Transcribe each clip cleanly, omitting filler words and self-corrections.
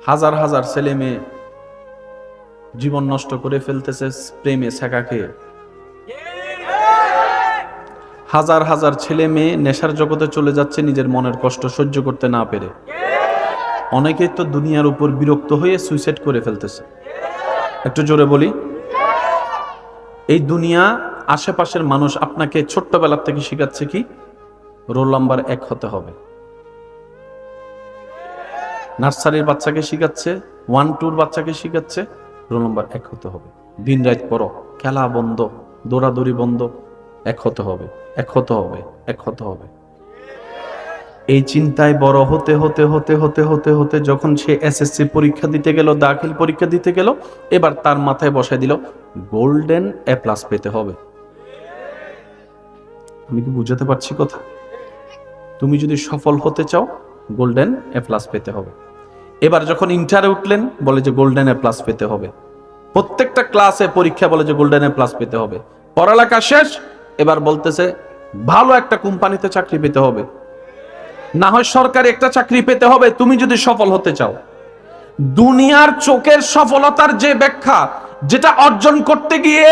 হাজার হাজার ছেলে মেয়ে জীবন নষ্ট করে ফেলতেছে প্রেমে ছ্যাঁকা খেয়ে। হাজার হাজার ছেলে মেয়ে নেশার জগতে চলে যাচ্ছে নিজের মনের কষ্ট সহ্য করতে না পেরে। অনেকেই তো দুনিয়ার উপর বিরক্ত হয়ে সুইসাইড করে ফেলতেছে। একটু জোরে বলি। এই দুনিয়া আশেপাশের মানুষ আপনাকে ছোট্টবেলার থেকে শিখাচ্ছে কি? রোল নাম্বার 1 হতে হবে। নার্সারির বাচ্চাকে শিখাচ্ছে, 1-2 বাচ্চাকে শিখাচ্ছে রোল নাম্বার 1 হতে হবে। দিন রাত পড়ো, খেলা বন্ধ, দৌড়াদৌড়ি বন্ধ, 1 হতে হবে, 1 হতে হবে, 1 হতে হবে। এই চিন্তায় বড় হতে হতে হতে হতে হতে হতে যখন সে এসএসসি পরীক্ষা দিতে গেল, দাখিল পরীক্ষা দিতে গেল, এবার তার মাথায় বসায় দিল গোল্ডেন A+ পেতে হবে। আমি কি বুঝাতে পারছি কথা? তুমি যদি সফল হতে চাও গোল্ডেন A+ পেতে হবে। এবার যখন ইন্টারে উঠলেন বলে যে গোল্ডেন A+ পেতে হবে। প্রত্যেকটা ক্লাসে পরীক্ষা বলে যে গোল্ডেন A+ পেতে হবে। পড়ালেখা শেষ, এবার বলতেছে ভালো একটা কোম্পানিতে চাকরি পেতে হবে, না হয় সরকারি একটা চাকরি পেতে হবে তুমি যদি সফল হতে চাও। দুনিয়ার চোখের সফলতার যে ব্যাখ্যা, যেটা অর্জন করতে গিয়ে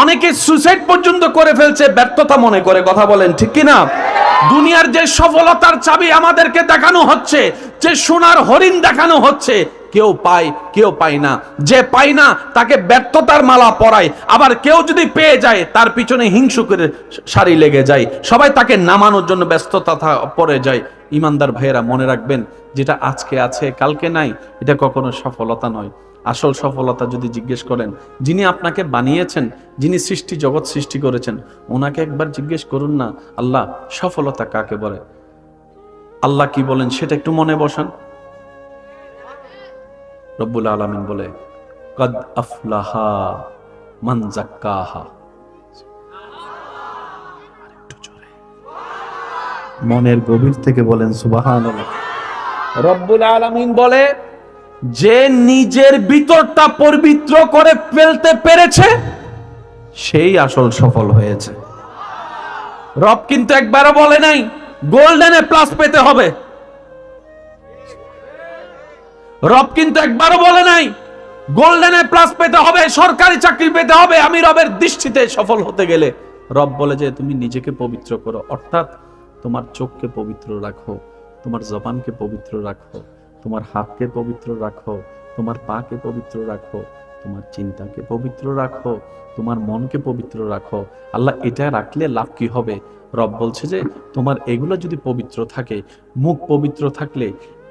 অনেকে সুইসাইড পর্যন্ত করে ফেলছে ব্যর্থতা মনে করে। কথা বলেন ঠিক কিনা? দুনিয়ার যে সফলতার চাবি আমাদেরকে দেখানো হচ্ছে, যে সোনার হরিণ দেখানো হচ্ছে, কেউ পায় কেউ পায় না। যে পায় না তাকে ব্যর্থতার মালা পরায়, আবার কেউ যদি পেয়ে যায় তার পিছনে হিংসুকের সারি লেগে যায়, সবাই তাকে নামানোর জন্য ব্যস্ততা পড়ে যায়। ইমানদার ভাইয়েরা মনে রাখবেন, যেটা আজকে আছে কালকে নাই, এটা কখনো সফলতা নয়। আসল সফলতা যদি জিজ্ঞেস করেন, যিনি আপনাকে বানিয়েছেন, যিনি সৃষ্টি জগৎ সৃষ্টি করেছেন, ওনাকে একবার জিজ্ঞেস করুন না, আল্লাহ সফলতা কাকে বলে? আল্লাহ কি বলেন সেটা একটু মনে বসান। রব্বুল আলামিন বলে কদ আফলাহা মান যাক্কাহা। মনের গভীর থেকে বলেন সুবহানাল্লাহ। রব্বুল আলামিন বলে যে নিজের ভিতরটা পবিত্র করে ফেলতে পেরেছে সেই আসল সফল হয়েছে। রব কিন্তু একবারও বলে নাই গোল্ডেন A+ পেতে হবে। রব কিন্তু একবারও বলে নাই গোল্ডেন A+ পেতে হবে, সরকারি চাকরি পেতে হবে। আমি রবের দৃষ্টিতে সফল হতে গেলে রব বলে যে তুমি নিজেকে পবিত্র করো, অর্থাৎ তোমার চোখকে পবিত্র রাখো, তোমার জবানকে পবিত্র রাখো, তোমার হাতকে পবিত্র রাখো, তোমার পাকে পবিত্র রাখো, তোমার চিন্তাকে পবিত্র রাখো, তোমার মনকে পবিত্র রাখো। আল্লাহ এটা রাখলে লাভ কি হবে? রব বলছে যে তোমার এগুলো যদি পবিত্র থাকে, মুখ পবিত্র থাকলে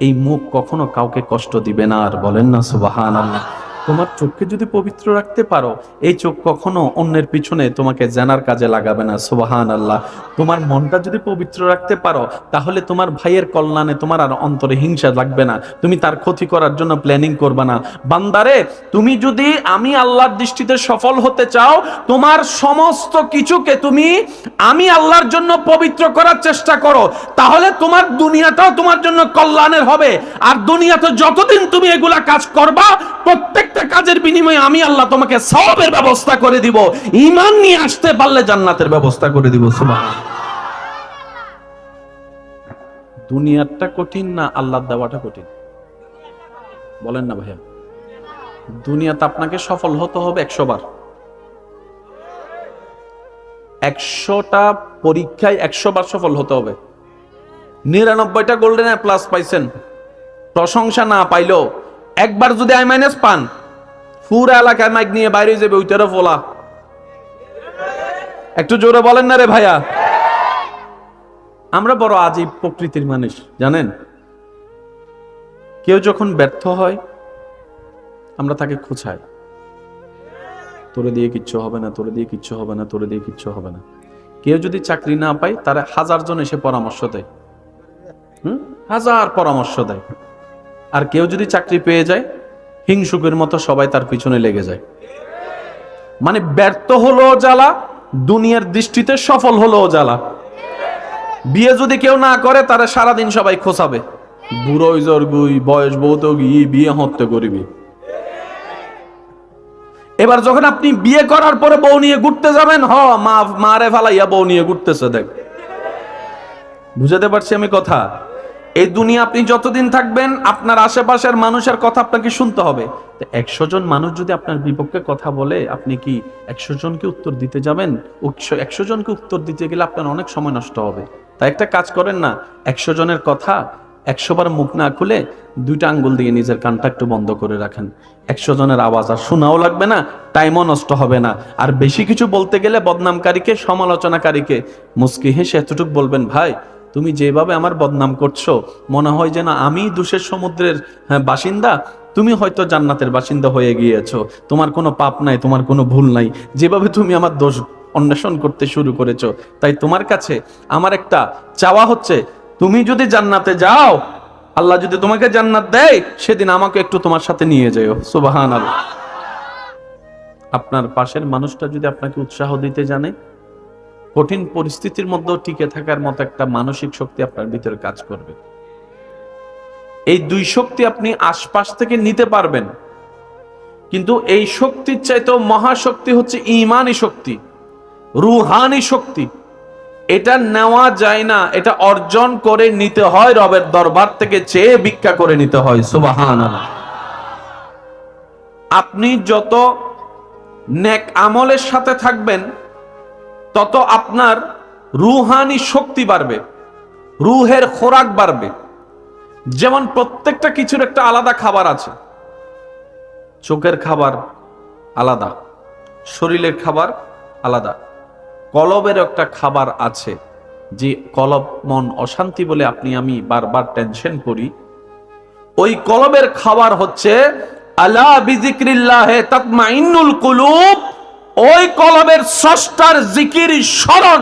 এই মুখ কখনো কাউকে কষ্ট দিবে না। আর বলেন না সুবহানাল্লাহ। তোমার চোখকে যদি পবিত্র রাখতে পারো, এই চোখ কখনো অন্যের পিছনে তোমাকে জানার কাজে লাগাবে না। সুবহানাল্লাহ। তোমার মনটা যদি পবিত্র রাখতে পারো, তাহলে তোমার ভাইয়ের কল্যাণে তোমার আর অন্তরে হিংসা লাগবে না, তুমি তার ক্ষতি করার জন্য প্ল্যানিং করবে না। বান্দারে, তুমি যদি আমি আল্লাহর দৃষ্টিতে সফল হতে চাও, তোমার সমস্ত কিছুকে তুমি আমি আল্লাহর জন্য পবিত্র করার চেষ্টা করো, তাহলে তোমার দুনিয়াটাও তোমার জন্য কল্যাণের হবে। আর দুনিয়াতে যতদিন তুমি এগুলা কাজ করবা, প্রত্যেকটা কাজের বিনিময়ে আমি আল্লাহ তোমাকে সওয়াবের ব্যবস্থা করে দিব। ঈমান নিয়ে আসতে পারলে জান্নাতের ব্যবস্থা করে দিব। সুবহানাল্লাহ। দুনিয়াটা কঠিন না আল্লাহর দেওয়াটা কঠিন? বলেন না ভাইয়া। দুনিয়াতে আপনাকে সফল হতে হবে 100 বার। 100টা পরীক্ষায় 100 বার সফল হতে হবে। 99টা গোল্ডেন A+ পাইছেন, প্রশংসা না পাইলেও একবার যদি I- পান, পুরো এলাকায় মাইক নিয়ে বাইরে যাবে ওইটারও ফোলা। একটু জোরে বলেন না রে ভাইয়া। আমরা বড় আজীব প্রকৃতির মানুষ জানেন। কেউ যখন ব্যর্থ হয় আমরা তাকে খোঁচাই, তোরে দিয়ে কিচ্ছু হবে না, তোরে দিয়ে কিচ্ছু হবে না, তোরে দিয়ে কিচ্ছু হবে না। কেউ যদি চাকরি না পায়, তারা 1000 জন এসে পরামর্শ দেয়, 1000 পরামর্শ দেয়। আর কেউ যদি চাকরি পেয়ে যায়, হিংসুকের মতো সবাই তার পিছনে লেগে যায়। মানে ব্যর্থ হলো জ্বালা, দুনিয়ার দৃষ্টিতে সফল হলো জ্বালা। বিয়ে যদি কেউ না করে, তারা সারাদিন সবাই খোঁচাবে, বুড়ো জর্গুই বয়স বহুত গিয়ে বিয়ে হতে করবি। এবার যখন আপনি বিয়ে করার পরে বউ নিয়ে ঘুরতে যাবেন, মারে ফালাইয়া বউ নিয়ে ঘুরতেছে, দেখ। বুঝাতে পারছি আমি কথা? এই দুনিয়া আপনি যতদিন থাকবেন আপনার আশেপাশের মানুষের কথা আপনাকে শুনতে হবে। 100 জন মানুষ যদি আপনার বিপক্ষে কথা বলে, আপনি কি 100 জনকে উত্তর দিতে যাবেন? 100 জনকে উত্তর দিতে গেলে আপনার অনেক সময় নষ্ট হবে। তাই একটা কাজ করেন না, 100 জনের কথা 100 বার মুখ না খুলে 2টা আঙ্গুল দিয়ে নিজের কানটা একটু বন্ধ করে রাখেন। 100 জনের আওয়াজ আর শোনাও লাগবে না, টাইমও নষ্ট হবে না। আর বেশি কিছু বলতে গেলে বদনামকারীকে, সমালোচনাকারীকে মুস্কি হেসে এতটুকু বলবেন, ভাই তুমি যেভাবে আমার বদনাম করছো মনে হয় যেন আমি দোষের সমুদ্রের বাসিন্দা, তুমি হয়তো জান্নাতের বাসিন্দা হয়ে গিয়েছো। তোমার কোনো পাপ নাই, তোমার কোনো ভুল নাই, যেভাবে তুমি আমার দোষ অন্বেষণ করতে শুরু করেছো। তাই তোমার কাছে আমার একটা চাওয়া হচ্ছে, তুমি যদি জান্নাতে যাও, আল্লাহ যদি তোমাকে জান্নাত দেয়, সেদিন আমাকে একটু তোমার সাথে নিয়ে যাও। সুবহানাল্লাহ। আপনার পাশের মানুষটা যদি আপনাকে উৎসাহ দিতে জানে, কঠিন পরিস্থিতির মধ্যেও টিকে থাকার মতো একটা মানসিক শক্তি আপনার ভিতরে কাজ করবে। এই 2 শক্তি আপনি আশপাশ থেকে নিতে পারবেন, কিন্তু এই শক্তির চাইতেও মহাশক্তি হচ্ছে ঈমানী শক্তি, রুহানি শক্তি। এটা নেওয়া যায় না, এটা অর্জন করে নিতে হয়, রবের দরবার থেকে চেয়ে ভিক্ষা করে নিতে হয়। সুবহানাল্লাহ। আপনি যত নেক আমলের সাথে থাকবেন, তত আপনার রুহানি শক্তি বাড়বে, রুহের খোরাক বাড়বে। যেমন প্রত্যেকটা কিছুর একটা আলাদা খাবার আছে। চোখের খাবার আলাদা, শরীরের খাবার আলাদা, কলবের একটা খাবার আছে। যে কলব, মন অশান্তি বলে আপনি আমি বারবার টেনশন করি, ওই কলবের খাবার হচ্ছে আলা বিযিকরিল্লাহি তাতমাইন্নুল কুলুব। ওই কলবের স্রষ্টার জিকির, স্মরণ,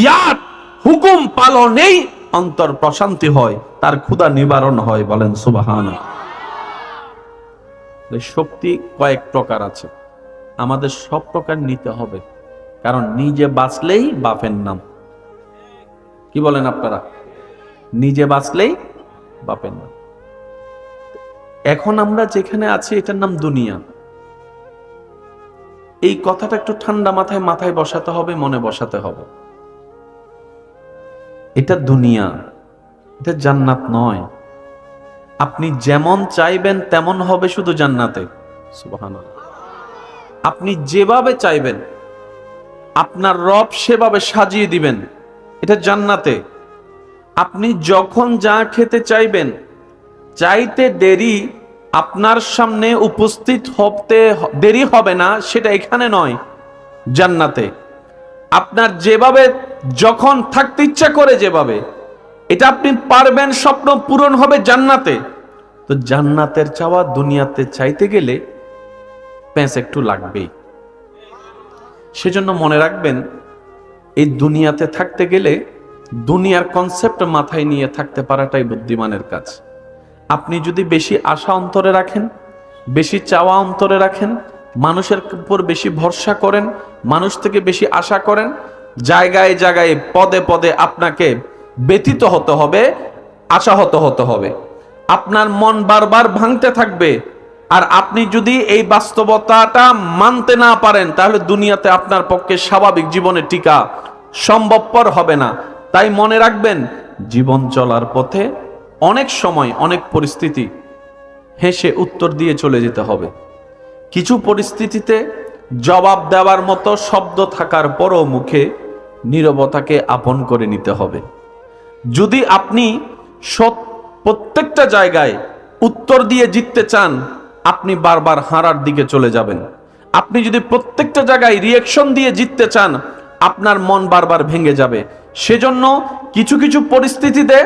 ইয়াদ, হুকুম পালনেই অন্তর প্রশান্তি হয়, তার ক্ষুধা নিবারণ হয়। বলেন সুবহানাল্লাহ। শক্তি কয়েক প্রকার আছে, আমাদের সব প্রকার নিতে হবে, কারণ নিজে বাঁচলেই বাপের নাম। কি বলেন আপনারা? নিজে বাঁচলেই বাপের নাম। এখন আমরা যেখানে আছি এটার নাম দুনিয়া। এই কথাটা একটু ঠান্ডা মাথায় বসাতে হবে, মনে বসাতে হবে। এটা দুনিয়া, এটা জান্নাত নয়। আপনি যেমন চাইবেন তেমন হবে শুধু জান্নাতে। সুবহানাল্লাহ। আপনি যেভাবে চাইবেন আপনার রব সেভাবে সাজিয়ে দিবেন, এটা জান্নাতে। আপনি যখন যা খেতে চাইবেন, চাইতে দেরি আপনার সামনে উপস্থিত হতে দেরি হবে না, সেটা এখানে নয়, জান্নাতে। আপনার যেভাবে যখন থাকতে ইচ্ছা করে, যেভাবে এটা আপনি পারবেন, স্বপ্ন পূরণ হবে জান্নাতে। তো জান্নাতের চাওয়া দুনিয়াতে চাইতে গেলে প্যাঁচ একটু লাগবেই। সেজন্য মনে রাখবেন, এই দুনিয়াতে থাকতে গেলে দুনিয়ার কনসেপ্ট মাথায় নিয়ে থাকতে পারাটাই বুদ্ধিমানের কাজ। আপনি যদি বেশি আশা অন্তরে রাখেন, বেশি চাওয়া অন্তরে রাখেন, মানুষের উপর বেশি ভরসা করেন, মানুষ থেকে বেশি আশা করেন, জায়গায় জায়গায় পদে পদে আপনাকে ব্যথিত হতে হবে, আশাহত হতে হবে। আপনার মন বারবার ভাঙতে থাকবে। আর আপনি যদি এই বাস্তবতাটা মানতে না পারেন, তাহলে দুনিয়াতে আপনার পক্ষে স্বাভাবিক জীবনে টিকা সম্ভবপর হবে না। তাই মনে রাখবেন, জীবন চলার পথে অনেক সময় অনেক পরিস্থিতি হেসে উত্তর দিয়ে চলে যেতে হবে। কিছু পরিস্থিতিতে জবাব দেওয়ার মতো শব্দ থাকার পরও মুখে নীরবতাকে আপন করে নিতে হবে। যদি আপনি প্রত্যেকটা জায়গায় উত্তর দিয়ে জিততে চান, আপনি বারবার হারার দিকে চলে যাবেন। আপনি যদি প্রত্যেকটা জায়গায় রিঅ্যাকশন দিয়ে জিততে চান, আপনার মন বারবার ভেঙে যাবে। সেজন্য কিছু কিছু পরিস্থিতিতে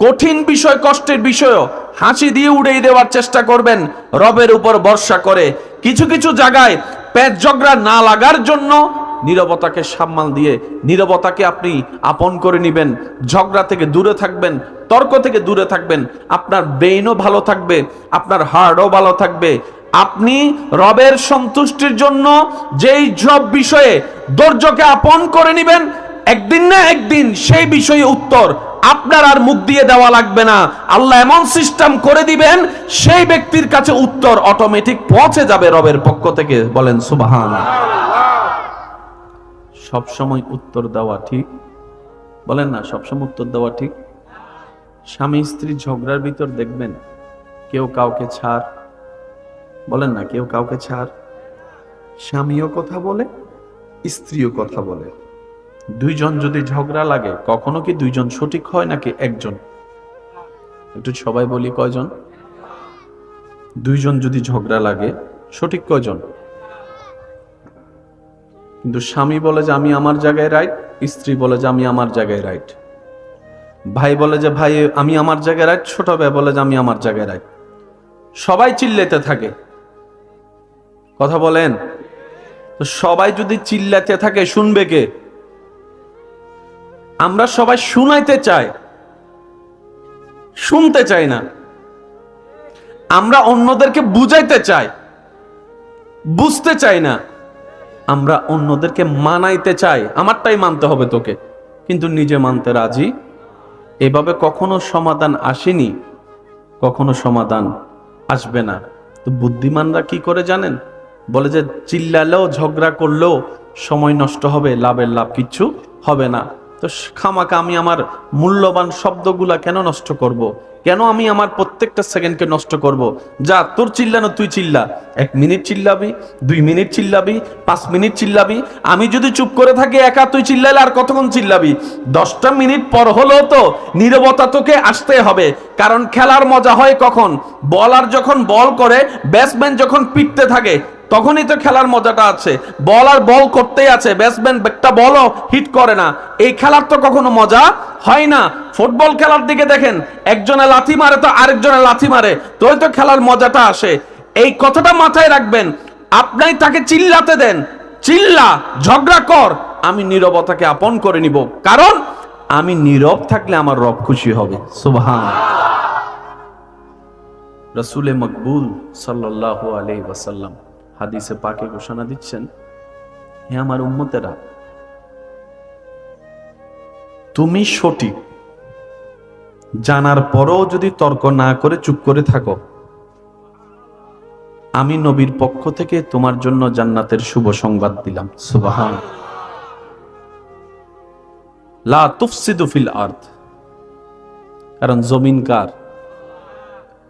কঠিন বিষয়, কষ্টের বিষয়ও হাসি দিয়ে উড়িয়ে দেওয়ার চেষ্টা করবেন, রবের উপর ভরসা করে। কিছু কিছু জায়গায় পেট ঝগড়া না লাগার জন্য নীরবতাকে সামাল দিয়ে নীরবতাকে আপনি আপন করে নেবেন। ঝগড়া থেকে দূরে থাকবেন, তর্ক থেকে দূরে থাকবেন। আপনার ব্রেইনও ভালো থাকবে, আপনার হার্টও ভালো থাকবে। আপনি রবের সন্তুষ্টির জন্য যেই সব বিষয়ে ধৈর্যকে আপন করে নেবেন, একদিন না একদিন সেই বিষয়ে উত্তর আপনার আর মুখ দিয়ে দেওয়া লাগবে না। আল্লাহ এমন সিস্টেম করে দিবেন, সেই ব্যক্তির কাছে উত্তর অটোমেটিক পৌঁছে যাবে রবের পক্ষ থেকে। বলেন সুবহানাল্লাহ। সবসময় উত্তর দেওয়া ঠিক? বলেন না, সবসময় উত্তর দেওয়া ঠিক? স্বামী স্ত্রীর ঝগড়ার ভিতর দেখবেন কেউ কাউকে ছাড়, বলেন না, কেউ কাউকে ছাড়। স্বামীও কথা বলে, স্ত্রীও কথা বলে। দুইজন যদি ঝগড়া লাগে, কখনো কি দুইজন সঠিক হয় নাকি একজন? একটু সবাই বলি, কয়জন? দুইজন যদি ঝগড়া লাগে, সঠিক কয়জন? কিন্তু স্বামী বলে যে আমি আমার জায়গায় রাইট, স্ত্রী বলে যে আমি আমার জায়গায় রাইট, ভাই বলে যে ভাই আমি আমার জায়গায় রাইট, ছোট ভাই বলে যে আমি আমার জায়গায় রাইট। সবাই চিল্লাতে থাকে, কথা বলেন। তো সবাই যদি চিল্লাতে থাকে, শুনবে কে? আমরা সবাই শুনাইতে চাই, শুনতে চাই না। আমরা অন্যদেরকে বুঝাইতে চাই, বুঝতে চাই না। আমরা অন্যদেরকে মানাইতে চাই, আমারটাই মানতে হবে তোকে, কিন্তু নিজে মানতে রাজি। এভাবে কখনো সমাধান আসেনি, কখনো সমাধান আসবে না। তো বুদ্ধিমানরা কি করে জানেন? বলে যে চিল্লালেও ঝগড়া করলেও সময় নষ্ট হবে, লাভের লাভ কিচ্ছু হবে না। তো খামাকা আমি আমার মূল্যবান শব্দগুলা কেন নষ্ট করব? কেন আমি আমার প্রত্যেকটা সেকেন্ডকে নষ্ট করব? যা, তোর চিল্লানো তুই চিল্লা, 1 মিনিট চিল্লাবি, 2 মিনিট চিল্লাবি, 5 মিনিট চিল্লাবি। আমি যদি চুপ করে থাকি একা, তুই চিল্লালে আর কতক্ষণ চিল্লাবি? 10টা মিনিট পর হলেও তো নীরবতা তোকে আসতে হবে। কারণ খেলার মজা হয় কখন? বলার যখন বল করে, ব্যাটসম্যান যখন পিটতে থাকে, তখনই তো খেলার মজাটা আছে। বলার বল করতেই আছে, ব্যাটসম্যান একটা বলও হিট করে না, এই খেলার তো কখনো মজা হয় না। ফুটবল খেলার দিকে দেখেন, একজনে লাথি মারে তো আরেকজনে লাথি মারে, তোই তো খেলার মজাটা আসে। এই কথাটা মাথায় রাখবেন। আপনি তাকে চিল্লাতে দেন, চিল্লা, ঝগড়া কর, আমি নীরবতাকে আপন করে নিব। কারণ আমি নীরব থাকলে আমার রব খুশি হবে। সুবহান। রাসূলে মকবুল সাল্লাল্লাহু আলাইহি ওয়াসাল্লাম হাদিসে পাকে ঘোষণা দিচ্ছেন, হে আমার উম্মতেরা, তুমি সঠিক জানার পরও যদি তর্ক না করে চুপ করে থাকো, আমি নবীর পক্ষ থেকে তোমার জন্য জান্নাতের শুভ সংবাদ দিলাম। সুবহান। লা তুফসিদু ফিল আরদ। কারণ জমিন কার?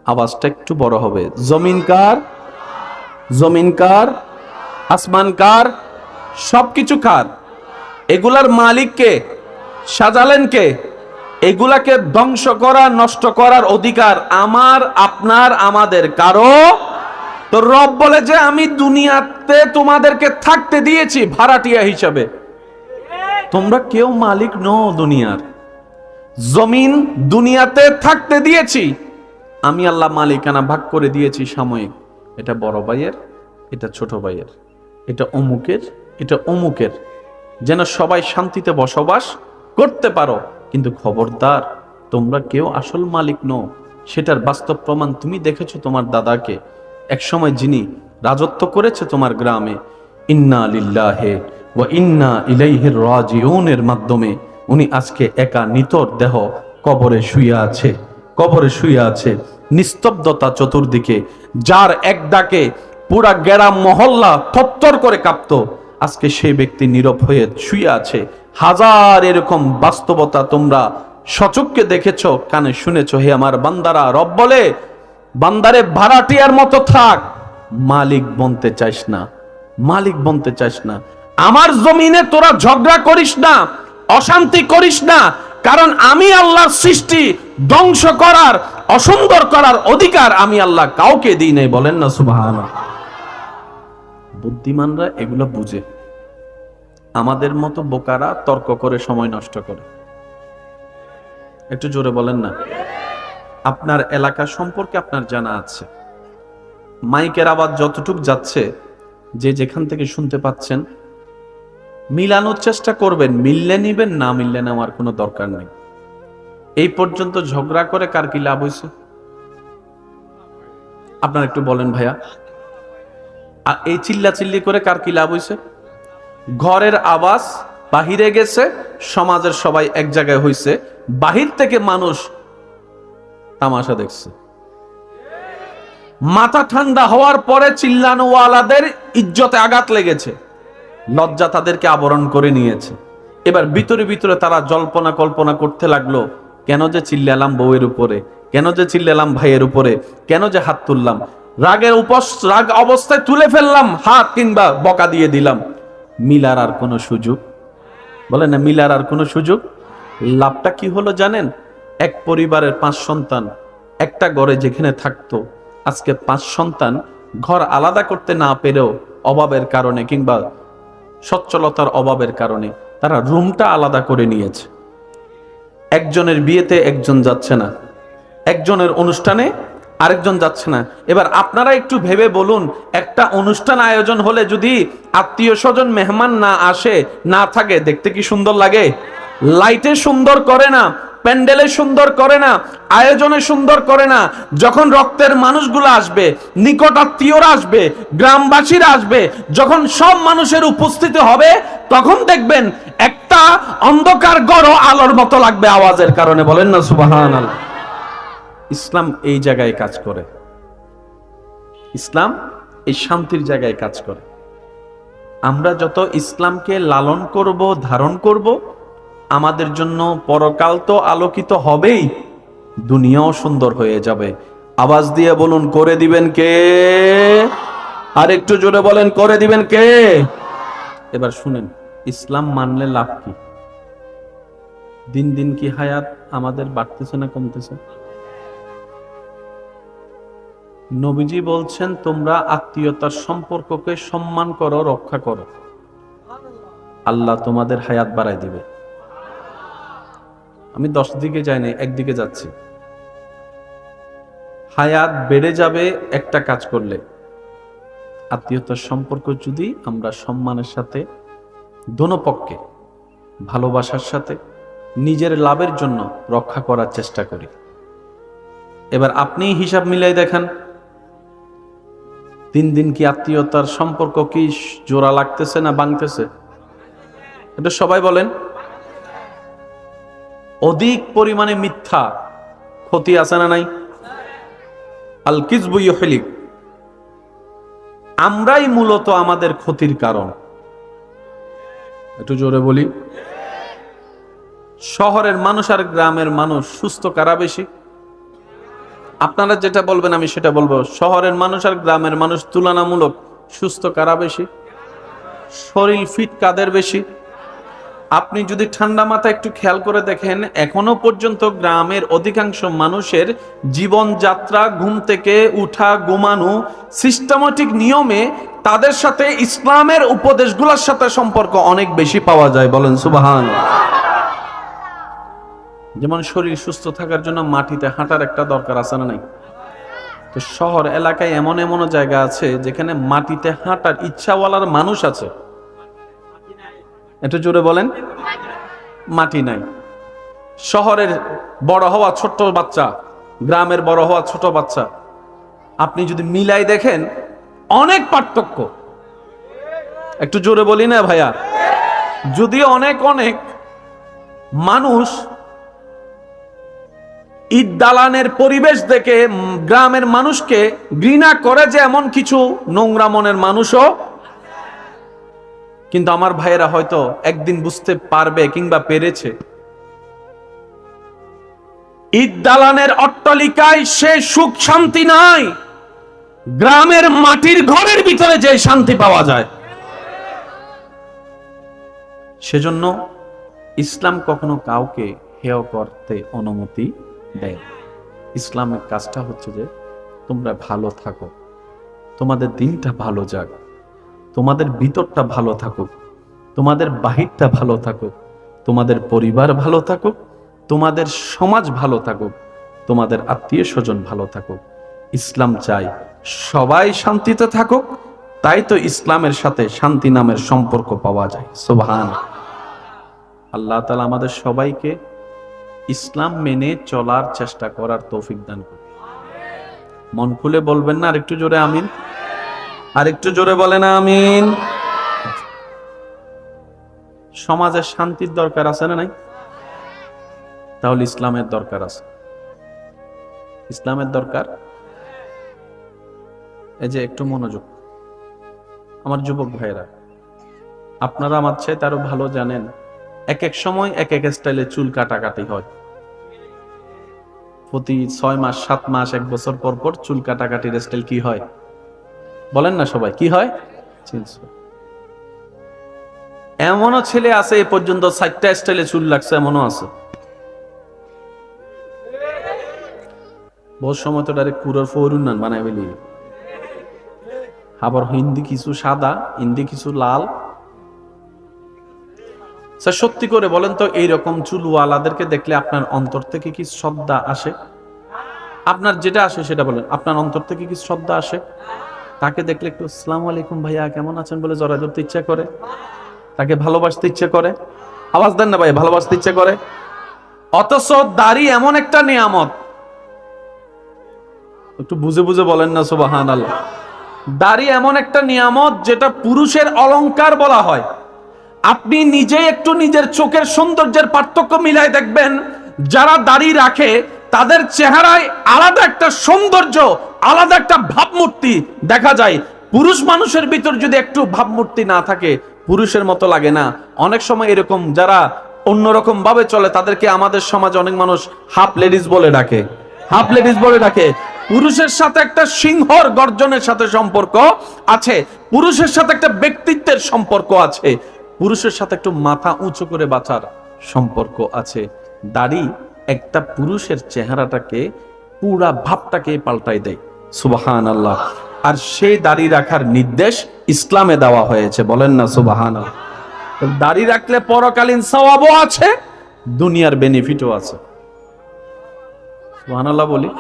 আওয়াজটা একটু বড় হবে। জমিন কার? জমিন কার? আসমান কার? সবকিছু কার? এগুলার মালিক কে? সাজালেন কে? এগুলাকে ধ্বংস করা, নষ্ট করার অধিকার আমার, আপনার, আমাদের কারো। তো রব বলে যে আমি দুনিয়াতে তোমাদেরকে থাকতে দিয়েছি ভাড়াটিয়া হিসাবে, তোমরা কেউ মালিক নও দুনিয়ার। জমিন দুনিয়াতে থাকতে দিয়েছি, আমি আল্লাহ মালিকানা ভাগ করে দিয়েছি সাময়িক। এটা বড় ভাইয়ের, এটা ছোট ভাইয়ের, এটা অমুকের, এটা অমুকের, যেন সবাই শান্তিতে বসবাস করতে পারো। কিন্তু খবরদার, তোমরা কেউ আসল মালিক নও। সেটার বাস্তব প্রমাণ তুমি দেখেছো তোমার দাদাকে, একসময় যিনি রাজত্ব করেছে তোমার গ্রামে। ইন্না লিল্লাহি ওয়া ইন্না ইলাইহি রাজিউনের মাধ্যমে উনি আজকে একা নিতর দেহ কবরে শুয়ে আছে, কবরে শুয়ে আছে। নিস্তব্ধতা চতুর্দিকে, যার এক ডাকে পুরা গ্রাম মহল্লা থরথর করে কাঁপতো, আজকে সেই ব্যক্তি নীরব হয়ে শুয়ে আছে। হাজার এরকম বাস্তবতা তোমরা সচক্ষে দেখেছো, কানে শুনেছো। হে আমার বান্দারা, রব বলে বান্দারে ভাড়াটিয়ার মতো থাক, মালিক বনতে চাইস না, মালিক বনতে চাইস না। আমার জমিনে তোরা ঝগড়া করিস না, অশান্তি করিস না, কারণ আমি আল্লাহর সৃষ্টি ধ্বংস করার, অসুন্দর করার অধিকার আমি আল্লাহ কাউকে দিই নাই। বলেন না সুবহানাল্লাহ। বুদ্ধিমানরা এগুলো বুঝে, আমাদের মতো বোকারা তর্ক করে সময় নষ্ট করে। একটু জোরে বলেন না। আপনার এলাকা সম্পর্কে আপনার জানা আছে, মাইকের আওয়াজ যতটুক যাচ্ছে, যে যেখান থেকে শুনতে পাচ্ছেন, মিলানোর চেষ্টা করবেন। মিললে নিবেন, না মিললে নেওয়ার কোনো দরকার নেই। এই পর্যন্ত ঝগড়া করে কার কি লাভ হয়েছে? আপনার একটু বলেন ভাইয়া। আর এই চিল্লা চিল্লি করে কার কি লাভ হয়েছে? ঘরের আওয়াজ বাহিরে গেছে, সমাজের সবাই এক জায়গায় হয়েছে, বাহির থেকে মানুষ তামাশা দেখছে। মাথা ঠান্ডা হওয়ার পরে চিল্লানোওয়ালাদের ইজ্জতে আঘাত লেগেছে, লজ্জা তাদেরকে আবরণ করে নিয়েছে। এবার ভিতরে ভিতরে তারা জল্পনা কল্পনা করতে লাগলো, কেন যে চিল্লালাম বউয়ের উপরে, কেন যে চিল্লালাম ভাইয়ের উপরে, কেন যে হাত তুললাম, রাগ অবস্থায় তুলে ফেললাম হাত কিংবা বকা দিয়ে দিলাম, মিলার আর কোনো সুযোগ, বলেন না, মিলার আর কোনো সুযোগ। লাভটা কি হলো জানেন? এক পরিবারের 5 সন্তান একটা ঘরে যেখানে থাকতো, আজকে 5 সন্তান ঘর আলাদা করতে না পেরেও অভাবের কারণে কিংবা সচ্ছলতার অভাবের কারণে তারা রুমটা আলাদা করে নিয়েছে। একজনের বিয়েতে একজন যাচ্ছে না, একজনের অনুষ্ঠানে আরেকজন যাচ্ছে না। এবার আপনারা একটু ভেবে বলুন, একটা অনুষ্ঠান আয়োজন হলে যদি আত্মীয় স্বজন মেহমান না আসে, না থাকে, দেখতে কি সুন্দর লাগে? লাইটে সুন্দর করে না, প্যান্ডেলে সুন্দর করে না, আয়োজনে সুন্দর করে না। যখন রক্তের মানুষগুলো আসবে, নিকট আত্মীয়রা আসবে, গ্রামবাসীরা আসবে, যখন সব মানুষের উপস্থিতি হবে, তখন দেখবেন একটা অন্ধকার গড় আলোর মতো লাগবে আওয়াজের কারণে। বলেন না সুবহানাল্লাহ। ইসলাম এই জায়গায় কাজ করে, ইসলাম এই শান্তির জায়গায় কাজ করে। আমরা যত ইসলামকে লালন করব, ধারণ করব, আমাদের জন্য পরকাল তো আলোকিত হবেই, দুনিয়াও সুন্দর হয়ে যাবে। আওয়াজ দিয়ে বলুন, করে দিবেন কে? আর একটু জোরে বলেন, করে দিবেন কে? এবার শুনেন, ইসলাম মানলে লাভ কি? দিন দিন কি হায়াত আমাদের বাড়তেছে না কমতেছে? নবীজি বলছেন, তোমরা আত্মীয়তার সম্পর্ককে সম্মান করো, রক্ষা করো, আল্লাহ তোমাদের হায়াত বাড়াই দিবে। আমি 10 দিকে যাইনি, একদিকে যাচ্ছি। হায়াত বেড়ে যাবে একটা কাজ করলে, আত্মীয়তার সম্পর্ক যদি আমরা সম্মানের সাথে, দোনো পক্ষে ভালোবাসার সাথে, নিজের লাভের জন্য রক্ষা করার চেষ্টা করি। এবার আপনি হিসাব মিলাই দেখান, দিন দিন কি আত্মীয়তার সম্পর্ক কি জোড়া লাগতেছে না ভাঙতেছে? এটা সবাই বলেন। অধিক পরিমাণে মিথ্যা ক্ষতি আছে না নাই? আল কিযবু ইউহলিক। আমরাই মূলত আমাদের ক্ষতির কারণ। একটু জোরে বলি। শহরের মানুষ আর গ্রামের মানুষ সুস্থ কারা বেশি? আপনারা যেটা বলবেন আমি সেটা বলবো। শহরের মানুষ আর গ্রামের মানুষ তুলনামূলক সুস্থ কারা বেশি? শরীর ফিট কাদের বেশি? আপনি যদি ঠান্ডা মাথায় একটু খেয়াল করে দেখেন, এখনো পর্যন্ত গ্রামের অধিকাংশ মানুষের জীবনযাত্রা, ঘুম থেকে উঠা, ঘুমানো, সিস্টেমেটিক নিয়মে তাদের সাথে ইসলামের উপদেশগুলোর সাথে সম্পর্ক অনেক বেশি পাওয়া যায়। বলেন সুবহানাল্লাহ। যেমন শরীর সুস্থ থাকার জন্য মাটিতে হাঁটার একটা দরকার আছে না নাই? তো শহর এলাকায় এমন এমন জায়গা আছে যেখানে মাটিতে হাঁটার ইচ্ছাওয়ালার মানুষ আছে, একটু জোরে বলেন, মাটি নাই। শহরের বড় হওয়া ছোট্ট বাচ্চা, গ্রামের বড় হওয়া ছোট বাচ্চা, আপনি যদি মিলাই দেখেন অনেক পার্থক্য। একটু জোরে বলি না ভাইয়া? যদি অনেক অনেক মানুষ ঈদ দালানের পরিবেশ দেখে গ্রামের মানুষকে ঘৃণা করে, যে এমন কিছু নোংরা মনের মানুষও, কিন্তু আমার ভাইয়েরা হয়তো একদিন বুঝতে পারবে কিংবা পেরেছে, ঈদ দালানের অট্টালিকায় সে সুখ শান্তি নাই, গ্রামের মাটির ঘরের ভিতরে যে শান্তি পাওয়া যায়। সেজন্য ইসলাম কখনো কাউকে হেয় করতে অনুমতি দেয়। ইসলামের কাজটা হচ্ছে যে তোমরা ভালো থাকো, তোমাদের দিনটা ভালো যাক, তোমাদের ভিতরটা ভালো থাকুক, তোমাদের বাহিরটা ভালো থাকুক, তোমাদের পরিবার ভালো থাকুক, তোমাদের সমাজ ভালো থাকুক, তোমাদের আত্মীয় স্বজন ভালো থাকুক। ইসলাম চাই সবাই শান্তিতে থাকুক, তাই তো ইসলামের সাথে শান্তি নামের সম্পর্ক পাওয়া যায়। সুবহানাল্লাহ। আল্লাহ তাআলা আমাদের সবাইকে ইসলাম মেনে চলার চেষ্টা করার তৌফিক দান করুন। মন খুলে বলবেন না? আর একটু জোরে আমিন। আর একটু জোরে বলেন আমিন। সমাজের শান্তির দরকার আছে না নাই? তাহলে ইসলামের দরকার আছে। ইসলামের দরকার। এই যে একটু মনোযোগ, আমার যুবক ভাইরা, আপনারা আমার চাইতে আরো ভালো জানেন, এক এক সময় এক এক স্টাইলে চুল কাটাকাটি হয়। প্রতি 6 মাস 7 মাস 1 বছর পর পর চুল কাটাকাটির স্টাইল কি হয় বলেন না সবাই, কি হয়? চেঞ্জ হয়। এমনও ছেলে আছে এ পর্যন্ত 4টা স্টাইলে চুল লাগছে, এমনও আছে। বহু সময় তো ডাইরেক্ট পুরো ফরুন না বানাই ফেলি, আবার হিন্দি কিছু সাদা, হিন্দি কিছু লাল। স্যার সত্যি করে বলেন তো, এইরকম চুলওয়ালাদেরকে দেখলে আপনার অন্তর থেকে কি শ্রদ্ধা আসে? আপনার যেটা আসে সেটা বলেন, আপনার অন্তর থেকে কি শ্রদ্ধা আসে? তাকে দেখলে একটু আসসালামু আলাইকুম ভাইয়া কেমন আছেন বলে জড়াই ধরতে ইচ্ছা করে, তাকে ভালোবাসতে ইচ্ছে করে। আওয়াজ দেন না ভাই, ভালোবাসতে ইচ্ছে করে। অথচ দাড়ি এমন একটা নিয়ামত, একটু বুঝে বুঝে বলেন না সুবহানাল্লাহ। দাড়ি এমন একটা নিয়ামত যেটা পুরুষের অলংকার বলা হয়। আপনি নিজে একটু নিজের চোখের সৌন্দর্যের পার্থক্য মিলাই দেখবেন, যারা দাড়ি রাখে তাদের চেহারায় আলাদা একটা সৌন্দর্য, আলাদা একটা ভাবমূর্তি দেখা যায়। পুরুষ মানুষের ভিতর যদি একটু ভাবমূর্তি না থাকে, পুরুষের মতো লাগে না। অনেক সময় এরকম যারা অন্যরকম ভাবে চলে তাদেরকে আমাদের সমাজে অনেক মানুষ হাফ লেডিস বলে ডাকে, হাফ লেডিস বলে ডাকে। পুরুষের সাথে একটা সিংহর গর্জনের সাথে সম্পর্ক আছে, পুরুষের সাথে একটা ব্যক্তিত্বের সম্পর্ক আছে, পুরুষের সাথে একটু মাথা উঁচু করে বাঁচার সম্পর্ক আছে। দাড়ি একটা পুরুষের চেহারাটাকে, পুরা ভাবটাকে পাল্টাই দেয়। সুবহানাল্লাহ। আর সেই দাড়ি রাখার নির্দেশ ইসলামে দেওয়া হয়েছে, বলেন না সুবহানাল্লাহ। দাড়ি রাখলে পরকালীন সওয়াবও আছে, দুনিয়ার বেনিফিটও আছে। সুবহানাল্লাহ বলি,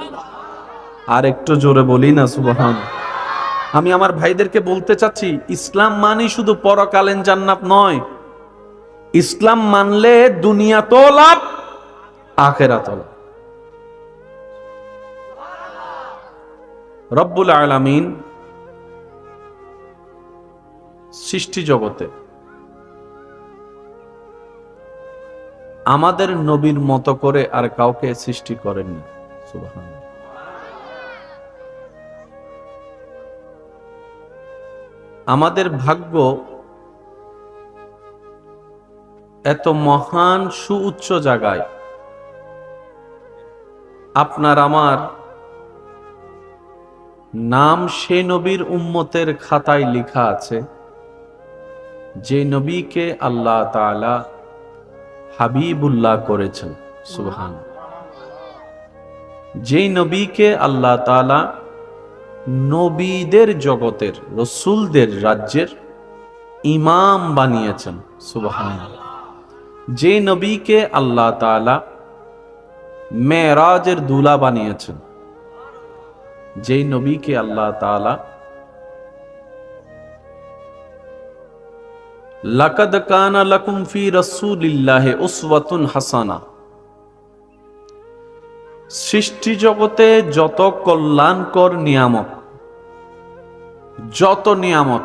আর একটু জোরে বলি না সুবহানাল্লাহ। আমি আমার ভাইদেরকে বলতে চাচ্ছি, ইসলাম মানে শুধু পরকালীন জান্নাত নয়। ইসলাম মানলে দুনিয়াতেও লাভ, আখিরাতেও লাভ। রব্বুল আলামিন সৃষ্টি জগতে আমাদের নবীর মতো করে আর কাউকে সৃষ্টি করেননি। সুবহানাল্লাহ। আমাদের ভাগ্য এত মহান সুউচ্চ জায়গায়, আপনার আমার নাম সে নবীর উম্মতের খাতায় লেখা আছে, যে নবীকে আল্লাহ তাআলা হাবিবুল্লাহ করেছেন। সুবহানাল্লাহ। যে নবীকে আল্লাহ তাআলা নবীদের জগতের, রসুলদের রাজ্যের ইমাম বানিয়েছেন। সুবহানাল্লাহ। যে নবীকে আল্লাহ তাআলা মেরাজের দুলা বানিয়েছেন, যে নবীকে আল্লাহ তাআলা লাকাদ কানা লাকুম ফি রাসূলিল্লাহি উসওয়াতুন হাসানা, সৃষ্টি জগতে যত কল্যাণকর নিয়ামত, যত নিয়ামত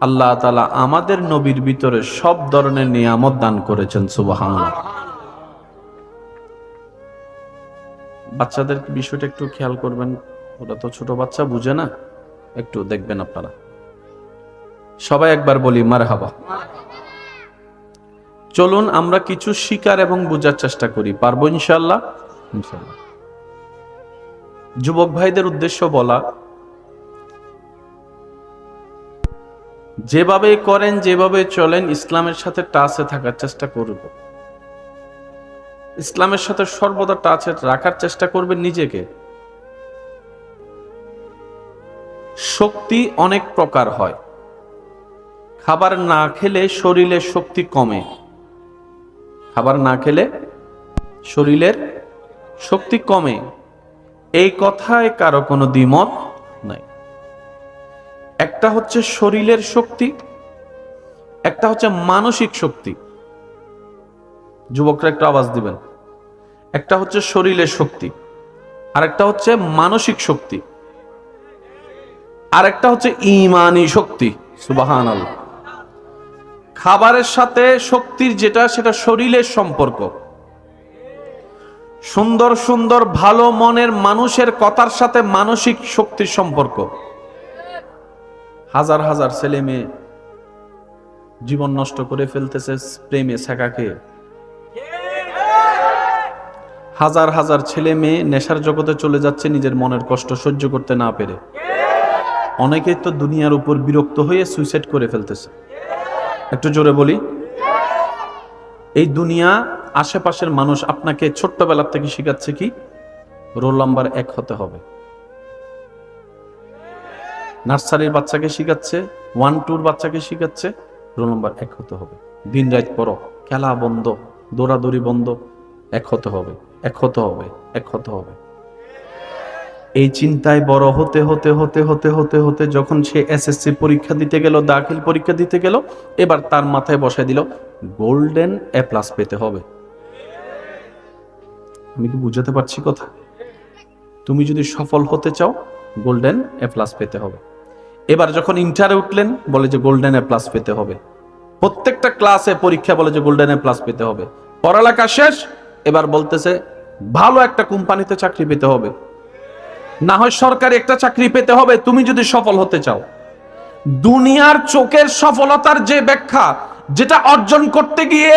আল্লাহ তাআলা আমাদের নবীর ভিতরে সব ধরনের নিয়ামত দান করেছেন। সুবহানাল্লাহ। বাচ্চাদের বিষয়টা একটু খেয়াল করবেন, ওরা তো ছোট বাচ্চা, বুঝে না, একটু দেখবেন আপনারা। সবাই একবার বলি মারহাবা। চলুন আমরা কিছু শিকার এবং বোঝার চেষ্টা করি, পারবো ইনশাআল্লাহ। ইনশাআল্লাহ। যুবক ভাইদের উদ্দেশ্য বলা, যেভাবে করেন, যেভাবে চলেন, ইসলামের সাথে টাচে থাকার চেষ্টা করব। ইসলামের সাথে সর্বদা টাচে রাখার চেষ্টা করবেন নিজেকে। শক্তি অনেক প্রকার হয়। খাবার না খেলে শরীরে শক্তি কমে, খাবার না খেলে শরীরের শক্তি কমে, এই কথায় কারো কোনো দ্বিমত নাই। একটা হচ্ছে শরীরের শক্তি, একটা হচ্ছে মানসিক শক্তি। যুবকরা একটু আওয়াজ দিবেন। একটা হচ্ছে শরীরের শক্তি, আর একটা হচ্ছে মানসিক শক্তি, আর একটা হচ্ছে ঈমানী শক্তি। সুবহানাল্লাহ। খাবারের সাথে শক্তির যেটা, সেটা শরীরের সম্পর্ক। সুন্দর সুন্দর ভালো মনের মানুষের কথার সাথে মানসিক শক্তির সম্পর্ক। হাজার হাজার ছেলে মেয়ে জীবন নষ্ট করে ফেলতেছে প্রেমে ছ্যাঁকা খেয়ে। হাজার হাজার ছেলে মেয়ে নেশার জগতে চলে যাচ্ছে নিজের মনের কষ্ট সহ্য করতে না পেরে। অনেকেই তো দুনিয়ার উপর বিরক্ত হয়ে সুইসাইড করে ফেলতেছে। একটু জোরে বলি। এই দুনিয়া আশেপাশের মানুষ আপনাকে ছোট্টবেলার থেকে শিখাচ্ছে কি? রোল নাম্বার 1 হতে হবে। নার্সারির বাচ্চাকে শিখাচ্ছে, 1-2 বাচ্চাকে শিখাচ্ছে রোল নাম্বার 1 হতে হবে। দিন রাত পড়ো, খেলা বন্ধ, দৌড়াদৌড়ি বন্ধ, 1 হতে হবে, 1 হতে হবে, 1 হতে হবে। এই চিন্তায় বড় হতে হতে হতে হতে হতে হতে যখন সে এসএসসি পরীক্ষা দিতে গেল, দাখিল পরীক্ষা দিতে গেল, এবার তার মাথায় বসায় দিল গোল্ডেন A+ পেতে হবে। আমি কি বুঝাতে পারছি কথা? তুমি যদি সফল হতে চাও গোল্ডেন A+ পেতে হবে। এবার যখন ইন্টারে উঠলেন বলে যে গোল্ডেন A+ পেতে হবে। প্রত্যেকটা ক্লাসে পরীক্ষা বলে যে গোল্ডেন A+ পেতে হবে। পড়ালেখা শেষ, এবার বলতেছে ভালো একটা কোম্পানিতে চাকরি পেতে হবে, না হয় সরকারি একটা চাকরি পেতে হবে তুমি যদি সফল হতে চাও। দুনিয়ার চোখের সফলতার যে ব্যাখ্যা, যেটা অর্জন করতে গিয়ে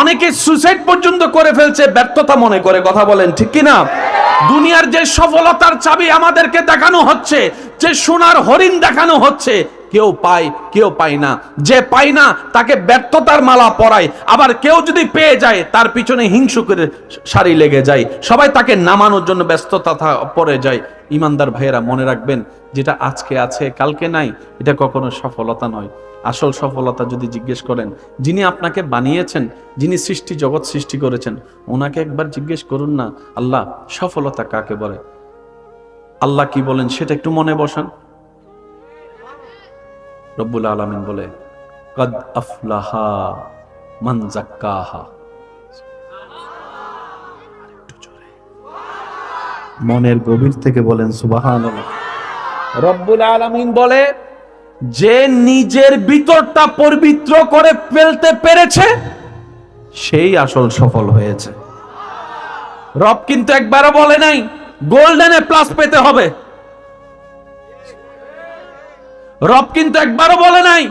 অনেকে সুইসাইড পর্যন্ত করে ফেলছে ব্যর্থতা মনে করে। কথা বলেন ঠিক কিনা? দুনিয়ার যে সফলতার চাবি আমাদেরকে দেখানো হচ্ছে, যে সোনার হরিণ দেখানো হচ্ছে, কেউ পায় কেউ পায় না। যে পায় না তাকে ব্যর্থতার মালা পরায়, আবার কেউ যদি পেয়ে যায় তার পিছনে হিংসুকের সারি লেগে যায়, সবাই তাকে নামানোর জন্য ব্যস্ততা পড়ে যায়। ইমানদার ভাইয়েরা মনে রাখবেন, যেটা আজকে আছে কালকে নাই, এটা কখনো সফলতা নয়। আসল সফলতা যদি জিজ্ঞেস করেন, যিনি আপনাকে বানিয়েছেন, যিনি সৃষ্টি জগৎ সৃষ্টি করেছেন, ওনাকে একবার জিজ্ঞেস করুন না, আল্লাহ সফলতা কাকে বলে? আল্লাহ কি বলেন সেটা একটু মনে বসান। রব্বুল আলামিন বলে কদ আফলাহা মান যাক্কাহা। মনের গভীর থেকে বলেন সুবহানাল্লাহ। রব্বুল আলামিন বলে যে নিজের ভিতরটা পবিত্র করে ফেলতে পেরেছে সেই আসল সফল হয়েছে। রব কিন্তু একবারও বলে নাই গোল্ডেন A+ পেতে হবে। রব কিন্তু একবারও বলে নাই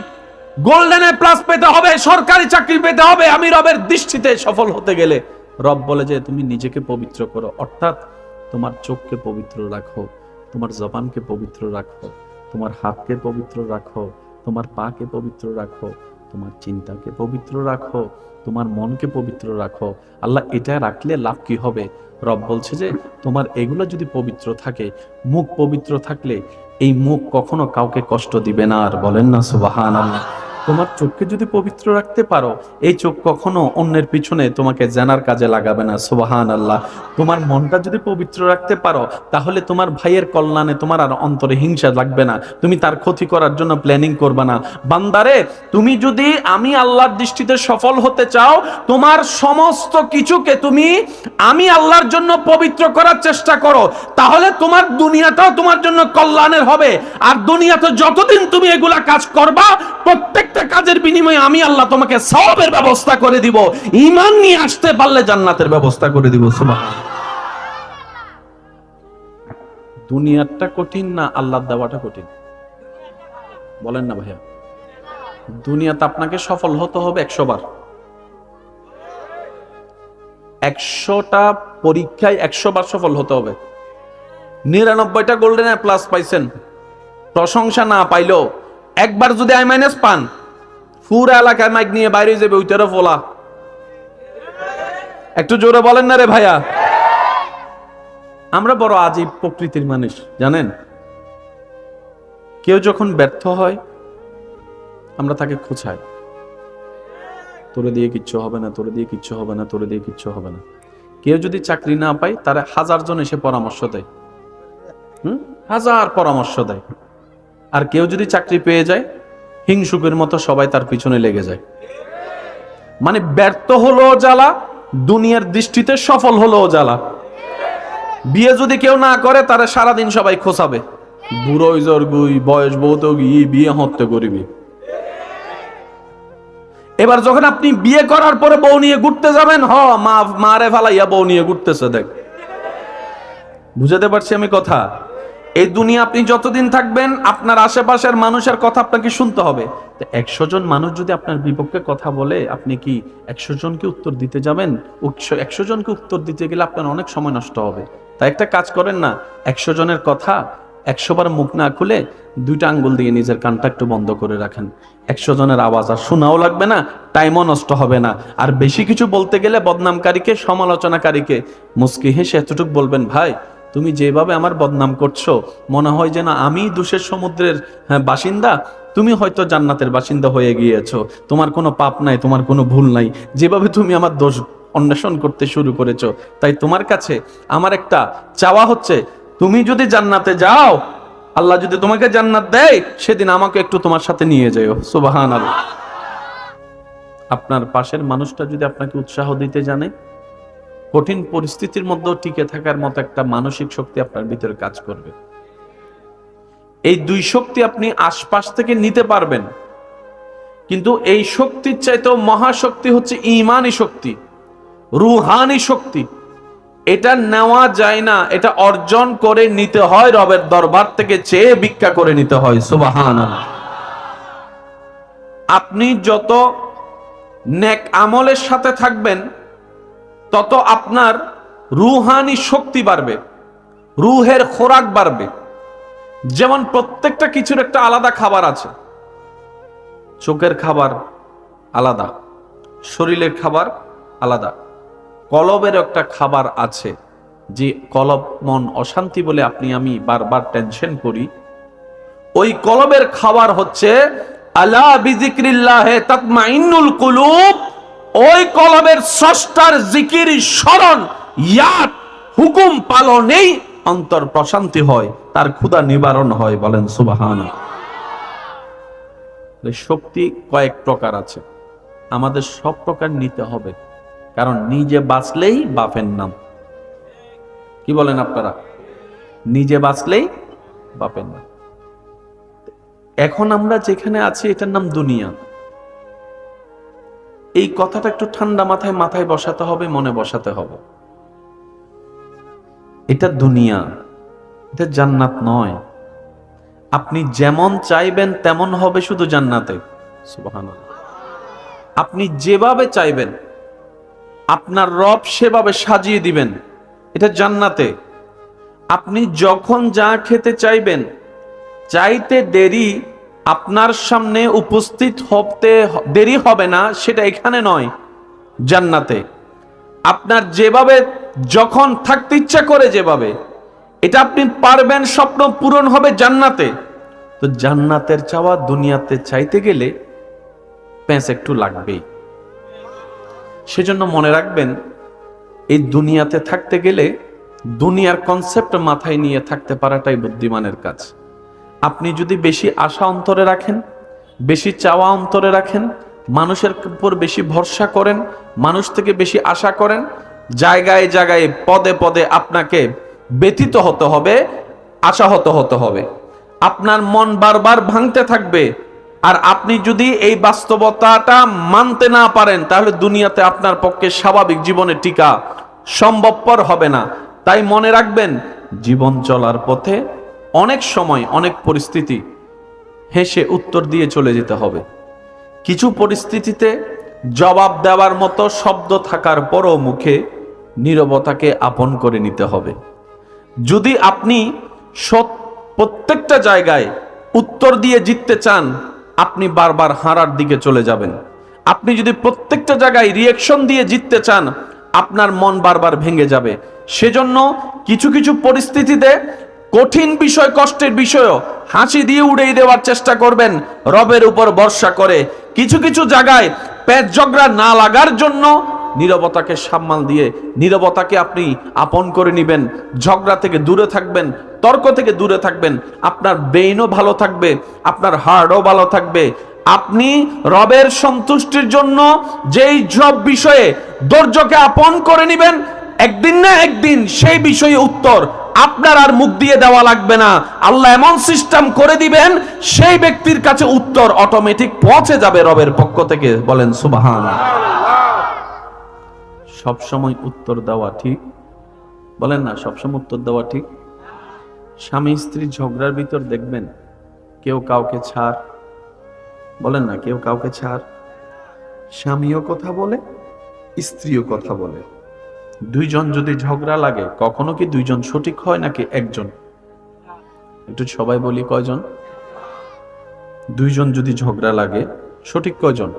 গোল্ডেন A+ পেতে হবে, সরকারি চাকরি পেতে হবে আমি রবের দৃষ্টিতে সফল হতে গেলে। রব বলে যে তুমি নিজেকে পবিত্র করো, অর্থাৎ তোমার চোখকে পবিত্র রাখো, তোমার জবানকে পবিত্র রাখো, তোমার হাতকে পবিত্র রাখো, তোমার পাকে পবিত্র রাখো, তোমার চিন্তাকে পবিত্র রাখো, তোমার মনকে পবিত্র রাখো। আল্লাহ এটা রাখলে লাভ কি হবে? রব বলছে যে তোমার এগুলো যদি পবিত্র থাকে, মুখ পবিত্র থাকলে এই মুখ কখনো কাউকে কষ্ট দিবে না। আর বলেন না সুবহানাল্লাহ। তোমার চোখকে যদি পবিত্র রাখতে পারো, এই চোখ কখনো অন্যের পিছনে তোমাকে জানার কাজে লাগাবে না। সুবহানাল্লাহ। তোমার মনটা যদি পবিত্র রাখতে পারো, তাহলে তোমার ভাইয়ের কল্যাণে তোমার আর অন্তরে হিংসা লাগবে না, তুমি তার ক্ষতি করার জন্য প্ল্যানিং করবে না। বান্দারে, তুমি যদি আমি আল্লাহর দৃষ্টিতে সফল হতে চাও, তোমার সমস্ত কিছুকে তুমি আমি আল্লাহর জন্য পবিত্র করার চেষ্টা করো, তাহলে তোমার দুনিয়াটাও তোমার জন্য কল্যাণের হবে। আর দুনিয়াতে যতদিন তুমি এগুলা কাজ করবা, প্রত্যেকটা কাজের বিনিময়ে আমি আল্লাহ তোমাকে সওয়াবের ব্যবস্থা করে দিব। ঈমান নিয়ে আসতে পারলে জান্নাতের ব্যবস্থা করে দিব। সুবহানাল্লাহ। দুনিয়াটা কঠিন না আল্লাহর দেওয়াটা কঠিন? বলেন না ভাইয়া। দুনিয়াতে আপনাকে সফল হতে হবে 100 বার। 100টা পরীক্ষায় 100 বার সফল হতে হবে। 99টা গোল্ডেন A+ পাইছেন, প্রশংসা না পাইলেও একবার যদি I- পান, পুরো এলাকায় মাইক নিয়ে বাইরে যাবে ওইটারও ফোলা। একটু জোরে বলেন না রে ভাইয়া। আমরা বড় আজীব প্রকৃতির মানুষ জানেন। কেউ যখন ব্যর্থ হয় আমরা তাকে খোঁচাই, তোরে দিয়ে কিচ্ছু হবে না, তোরে দিয়ে কিচ্ছু হবে না, তোরে দিয়ে কিচ্ছু হবে না। কেউ যদি চাকরি না পায়, তারা 1000 জন এসে পরামর্শ দেয়, 1000 পরামর্শ দেয়। আর কেউ যদি চাকরি পেয়ে যায়, হিংসুকের মতো সবাই তার পিছনে লেগে যায়। মানে ব্যর্থ হলো জ্বালা, দুনিয়ার দৃষ্টিতে সফল হলো জ্বালা। বিয়ে যদি কেউ না করে, তারা সারাদিন সবাই খোঁচাবে, বুড়ো জর্গুই বয়স বহুত গিয়ে বিয়ে হতে করিবি। এবার যখন আপনি বিয়ে করার পরে বউ নিয়ে ঘুরতে যাবেন, মারে ফালাইয়া বউ নিয়ে ঘুরতেছে, দেখ। বুঝাতে পারছি আমি কথা? এই দুনিয়া আপনি যতদিন থাকবেন আপনার আশেপাশের মানুষের কথা আপনাকে শুনতে হবে। 100 জন মানুষ যদি আপনার বিপক্ষে কথা বলে, আপনি কি 100 জনকে উত্তর দিতে যাবেন? 100 জনকে উত্তর দিতে গেলে আপনার অনেক সময় নষ্ট হবে। তাই একটা কাজ করেন না, 100 জনের কথা 100 বার মুখ না খুলে 2টা আঙ্গুল দিয়ে নিজের কানটা একটু বন্ধ করে রাখেন। 100 জনের আওয়াজ আর শোনাও লাগবে না, টাইমও নষ্ট হবে না। আর বেশি কিছু বলতে গেলে বদনামকারীকে, সমালোচনাকারীকে মুস্কি হেসে এতটুকু বলবেন, ভাই তুমি যেভাবে আমার বদনাম করছো মনে হয় যেন আমি দোষের সমুদ্রের বাসিন্দা, তুমি হয়তো জান্নাতের বাসিন্দা হয়ে গিয়েছো। তোমার কোনো পাপ নাই, তোমার কোনো ভুল নাই, যেভাবে তুমি আমার দোষ অন্বেষণ করতে শুরু করেছো। তাই তোমার কাছে আমার একটা চাওয়া হচ্ছে, তুমি যদি জান্নাতে যাও, আল্লাহ যদি তোমাকে জান্নাত দেয়, সেদিন আমাকে একটু তোমার সাথে নিয়ে যাও। সুবহানাল্লাহ। আপনার পাশের মানুষটা যদি আপনাকে উৎসাহ দিতে জানে, কঠিন পরিস্থিতির মধ্যেও টিকে থাকার মতো একটা মানসিক শক্তি আপনার ভিতরে কাজ করবে। এই 2 শক্তি আপনি আশপাশ থেকে নিতে পারবেন, কিন্তু এই শক্তির চাইতেও মহাশক্তি হচ্ছে ঈমানী শক্তি, রুহানি শক্তি। এটা নেওয়া যায় না, এটা অর্জন করে নিতে হয়, রবের দরবার থেকে চেয়ে ভিক্ষা করে নিতে হয়। সুবহানাল্লাহ। আপনি যত নেক আমলের সাথে থাকবেন তত আপনার রুহানি শক্তি বাড়বে, রুহের খোরাক বাড়বে। যেমন প্রত্যেকটা কিছুর একটা আলাদা খাবার আছে। চোখের খাবার আলাদা, শরীরের খাবার আলাদা, কলবের একটা খাবার আছে। যে কলব মন অশান্তি বলে আপনি আমি বারবার টেনশন করি, ওই কলবের খাবার হচ্ছে আলা বিযিকরিল্লাহি তাতমাইন্নুল কুলুব। ওই কলবের স্রষ্টার জিকির, স্মরণ, ইয়াদ, হুকুম পালনেই অন্তর প্রশান্তি হয়, তার ক্ষুধা নিবারণ হয়। বলেন সুবহানাল্লাহ। শক্তি কয়েক প্রকার আছে, আমাদের সব প্রকার নিতে হবে, কারণ নিজে বাঁচলেই বাপের নাম। কি বলেন আপনারা? নিজে বাঁচলেই বাপের নাম। এখন আমরা যেখানে আছি এটার নাম দুনিয়া। এই কথাটা একটু ঠান্ডা মাথায় বসাতে হবে, মনে বসাতে হবে। এটা দুনিয়া, এটা জান্নাত নয়। আপনি যেমন চাইবেন তেমন হবে শুধু জান্নাতে। সুবহানাল্লাহ। আপনি যেভাবে চাইবেন আপনার রব সেভাবে সাজিয়ে দিবেন, এটা জান্নাতে। আপনি যখন যা খেতে চাইবেন, চাইতে দেরি আপনার সামনে উপস্থিত হতে দেরি হবে না, সেটা এখানে নয়, জান্নাতে। আপনার যেভাবে যখন থাকতে ইচ্ছা করে, যেভাবে এটা আপনি পারবেন, স্বপ্ন পূরণ হবে জান্নাতে। তো জান্নাতের চাওয়া দুনিয়াতে চাইতে গেলে প্যাঁচ একটু লাগবেই। সেজন্য মনে রাখবেন, এই দুনিয়াতে থাকতে গেলে দুনিয়ার কনসেপ্ট মাথায় নিয়ে থাকতে পারাটাই বুদ্ধিমানের কাজ। আপনি যদি বেশি আশা অন্তরে রাখেন, বেশি চাওয়া অন্তরে রাখেন, মানুষের উপর বেশি ভরসা করেন, মানুষ থেকে বেশি আশা করেন, জায়গায় জায়গায় পদে পদে আপনাকে ব্যথিত হতে হবে, আশাহত হতে হবে। আপনার মন বারবার ভাঙতে থাকবে। আর আপনি যদি এই বাস্তবতাটা মানতে না পারেন, তাহলে দুনিয়াতে আপনার পক্ষে স্বাভাবিক জীবনে টিকা সম্ভবপর হবে না। তাই মনে রাখবেন, জীবন চলার পথে অনেক সময় অনেক পরিস্থিতি হেসে উত্তর দিয়ে চলে যেতে হবে। কিছু পরিস্থিতিতে জবাব দেওয়ার মতো শব্দ থাকার পরও মুখে নীরবতাকে আপন করে নিতে হবে। যদি আপনি প্রত্যেকটা জায়গায় উত্তর দিয়ে জিততে চান, আপনি বারবার হারার দিকে চলে যাবেন। আপনি যদি প্রত্যেকটা জায়গায় রিঅ্যাকশন দিয়ে জিততে চান, আপনার মন বারবার ভেঙে যাবে। সেজন্য কিছু কিছু পরিস্থিতিতে কঠিন বিষয়, কষ্টের বিষয়ও হাসি দিয়ে উড়িয়ে দেওয়ার চেষ্টা করবেন, রবের উপর ভরসা করে। কিছু কিছু জায়গায় পেট ঝগড়া না লাগার জন্য নীরবতাকে সামাল দিয়ে নীরবতাকে আপনি আপন করে নেবেন। ঝগড়া থেকে দূরে থাকবেন, তর্ক থেকে দূরে থাকবেন। আপনার ব্রেইনও ভালো থাকবে, আপনার হার্টও ভালো থাকবে। আপনি রবের সন্তুষ্টির জন্য যেই সব বিষয়ে ধৈর্যকে আপন করে নেবেন, একদিন না একদিন সেই বিষয়ে উত্তর আপনার আর মুখ দিয়ে দেওয়া লাগবে না। আল্লাহ এমন সিস্টেম করে দিবেন, সেই ব্যক্তির কাছে উত্তর অটোমেটিক পৌঁছে যাবে রবের পক্ষ থেকে। বলেন সুবহানাল্লাহ। সব সময় উত্তর দেওয়া ঠিক? বলেন না, সব সময় উত্তর দেওয়া ঠিক? স্বামী স্ত্রীর ঝগড়ার ভিতর দেখবেন কেউ কাউকে ছাড়, বলেন না, কেউ কাউকে ছাড়। স্বামীও কথা বলে, স্ত্রীও কথা বলে। দুইজন যদি ঝগড়া লাগে, কখনো কি দুইজন সঠিক হয় নাকি একজন? একটু সবাই বলি, কয়জন? দুইজন যদি ঝগড়া লাগে, সঠিক কয়জন?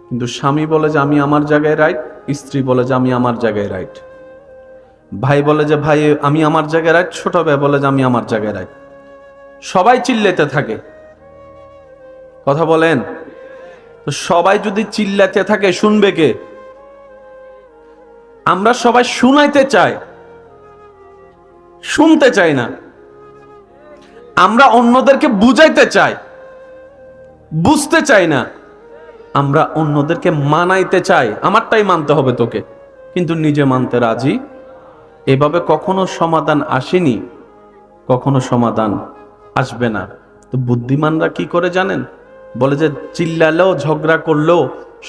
কিন্তু স্বামী বলে যে আমি আমার জায়গায় রাইট, স্ত্রী বলে যে আমি আমার জায়গায় রাইট। ভাই বলে যে ভাই আমি আমার জায়গায় রাইট, ছোট ভাই বলে যে আমি আমার জায়গায় রাইট। সবাই চিল্লাতে থাকে, কথা বলেন। তো সবাই যদি চিল্লাতে থাকে, শুনবে কে? আমরা সবাই শুনাইতে চাই, শুনতে চাই না। আমরা অন্যদেরকে বুঝাইতে চাই, বুঝতে চাই না। আমরা অন্যদেরকে মানাইতে চাই, আমারটাই মানতে হবে তোকে, কিন্তু নিজে মানতে রাজি। এভাবে কখনো সমাধান আসেনি, কখনো সমাধান আসবে না। তো বুদ্ধিমানরা কি করে জানেন? বলে যে চিল্লালেও ঝগড়া করলেও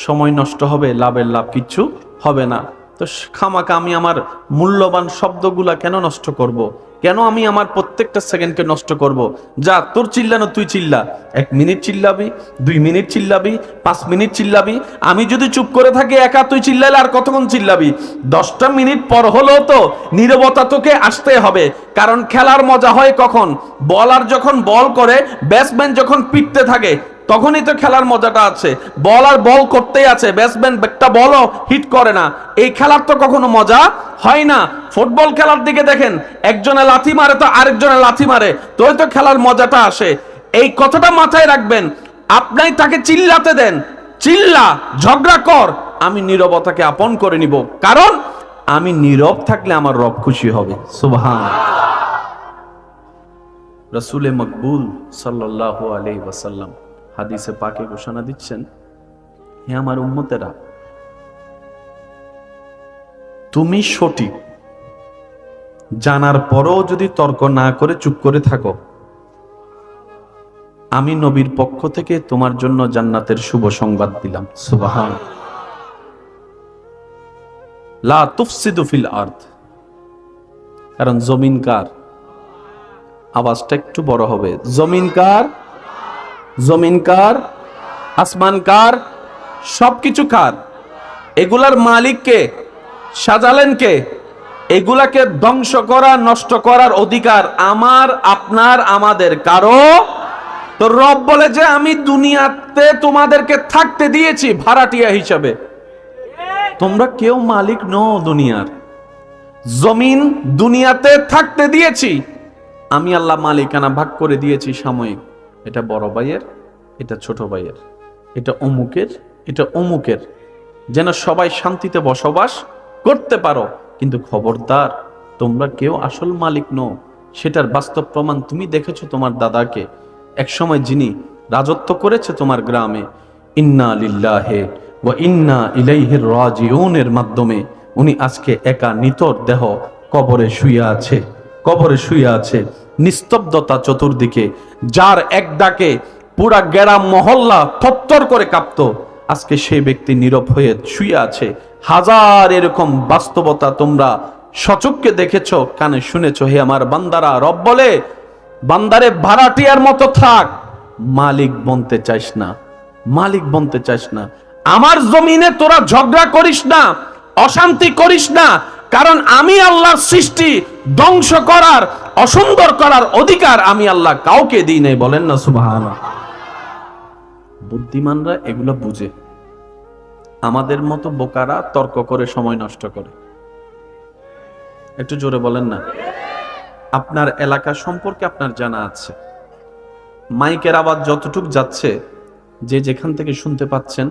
সময় নষ্ট হবে, লাভের লাভ কিচ্ছু হবে না। তো খামাকা আমি আমার মূল্যবান শব্দগুলা কেন নষ্ট করব? কেন আমি আমার প্রত্যেকটা সেকেন্ডকে নষ্ট করব? যা, তোর চিল্লানো তুই চিল্লা, 1 মিনিট চিল্লাবি, 2 মিনিট চিল্লাবি, 5 মিনিট চিল্লাবি। আমি যদি চুপ করে থাকি একা, তুই চিল্লালে আর কতক্ষণ চিল্লাবি? 10টা মিনিট পর হলেও তো নীরবতা তোকে আসতে হবে। কারণ খেলার মজা হয় কখন? বলার যখন বল করে, ব্যাটসম্যান যখন পিটতে থাকে, তখনই তো খেলার মজাটা আছে। বল আর বল করতেই আছে, ব্যাটসম্যান একটা বলও হিট করে না, এই খেলার তো কখনো মজা হয় না। ফুটবল খেলার দিকে দেখেন, একজনে লাথি মারে তো আরেকজনে লাথি মারে, তোই তো খেলার মজাটা আসে। এই কথাটা মাথায় রাখবেন। আপনি তাকে চিল্লাতে দেন, চিল্লা, ঝগড়া কর, আমি নীরবতাকে আপন করে নিব। কারণ আমি নীরব থাকলে আমার রব খুশি হবে। সুবহান। রাসূলে মকবুল সাল্লাল্লাহু আলাইহি ওয়াসাল্লাম হাদিসে পাকে ঘোষণা দিচ্ছেন, হে আমার উম্মতেরা, তুমি সঠিক জানার পরও যদি তর্ক না করে চুপ করে থাকো, আমি নবীর পক্ষ থেকে তোমার জন্য জান্নাতের শুভ সংবাদ দিলাম। সুবহান। লা তুফসিদু ফিল আরদ। কারণ জমিন কার? আওয়াজটা একটু বড় হবে। জমিন কার? জমিন কার? আসমান কার? সবকিছু কার? এগুলার মালিক কে? সাজালেন কে? এগুলাকে ধ্বংস করা, নষ্ট করার অধিকার আমার, আপনার, আমাদের কারো। তো রব বলে যে আমি দুনিয়াতে তোমাদেরকে থাকতে দিয়েছি ভাড়াটিয়া হিসাবে, তোমরা কেউ মালিক নও দুনিয়ার। জমিন দুনিয়াতে থাকতে দিয়েছি, আমি আল্লাহ মালিকানা ভাগ করে দিয়েছি সাময়িক। এটা বড় ভাইয়ের, এটা ছোট ভাইয়ের, এটা অমুকের, এটা অমুকের, যেন সবাই শান্তিতে বসবাস করতে পারো। কিন্তু খবরদার, তোমরা কেউ আসল মালিক নও। সেটার বাস্তব প্রমাণ তুমি দেখেছো তোমার দাদাকে, একসময় যিনি রাজত্ব করেছে তোমার গ্রামে। ইন্না লিল্লাহি ওয়া ইন্না ইলাইহি রাজিউনের মাধ্যমে উনি আজকে একা নিতর দেহ কবরে শুয়ে আছে, কবরে শুয়ে আছে। নিস্তব্ধতা চতুর্দিকে, যার এক ডাকে পুরা গ্রাম মহল্লা থরথর করে কাঁপতো, আজকে সেই ব্যক্তি নীরব হয়ে শুয়ে আছে। হাজার এরকম বাস্তবতা তোমরা সচক্ষে দেখেছো, কানে শুনেছো। হে আমার বান্দারা, রব বলে বান্দারে ভাড়াটিয়ার মতো থাক, মালিক বনতে চাইস না, মালিক বনতে চাইস না। আমার জমিনে তোরা ঝগড়া করিস না, অশান্তি করিস না, কারণ আমি আল্লাহর সৃষ্টি ধ্বংস করার, অসুন্দর করার অধিকার আমি আল্লাহ কাউকে দিই নাই। বলেন না সুবহানাল্লাহ। বুদ্ধিমানরা এগুলো বুঝে, আমাদের মতো বোকারা তর্ক করে সময় নষ্ট করে। একটু জোরে বলেন না। আপনার এলাকা সম্পর্কে আপনার জানা আছে, মাইকের আওয়াজ যতটুক যাচ্ছে, যে যেখান থেকে শুনতে পাচ্ছেন,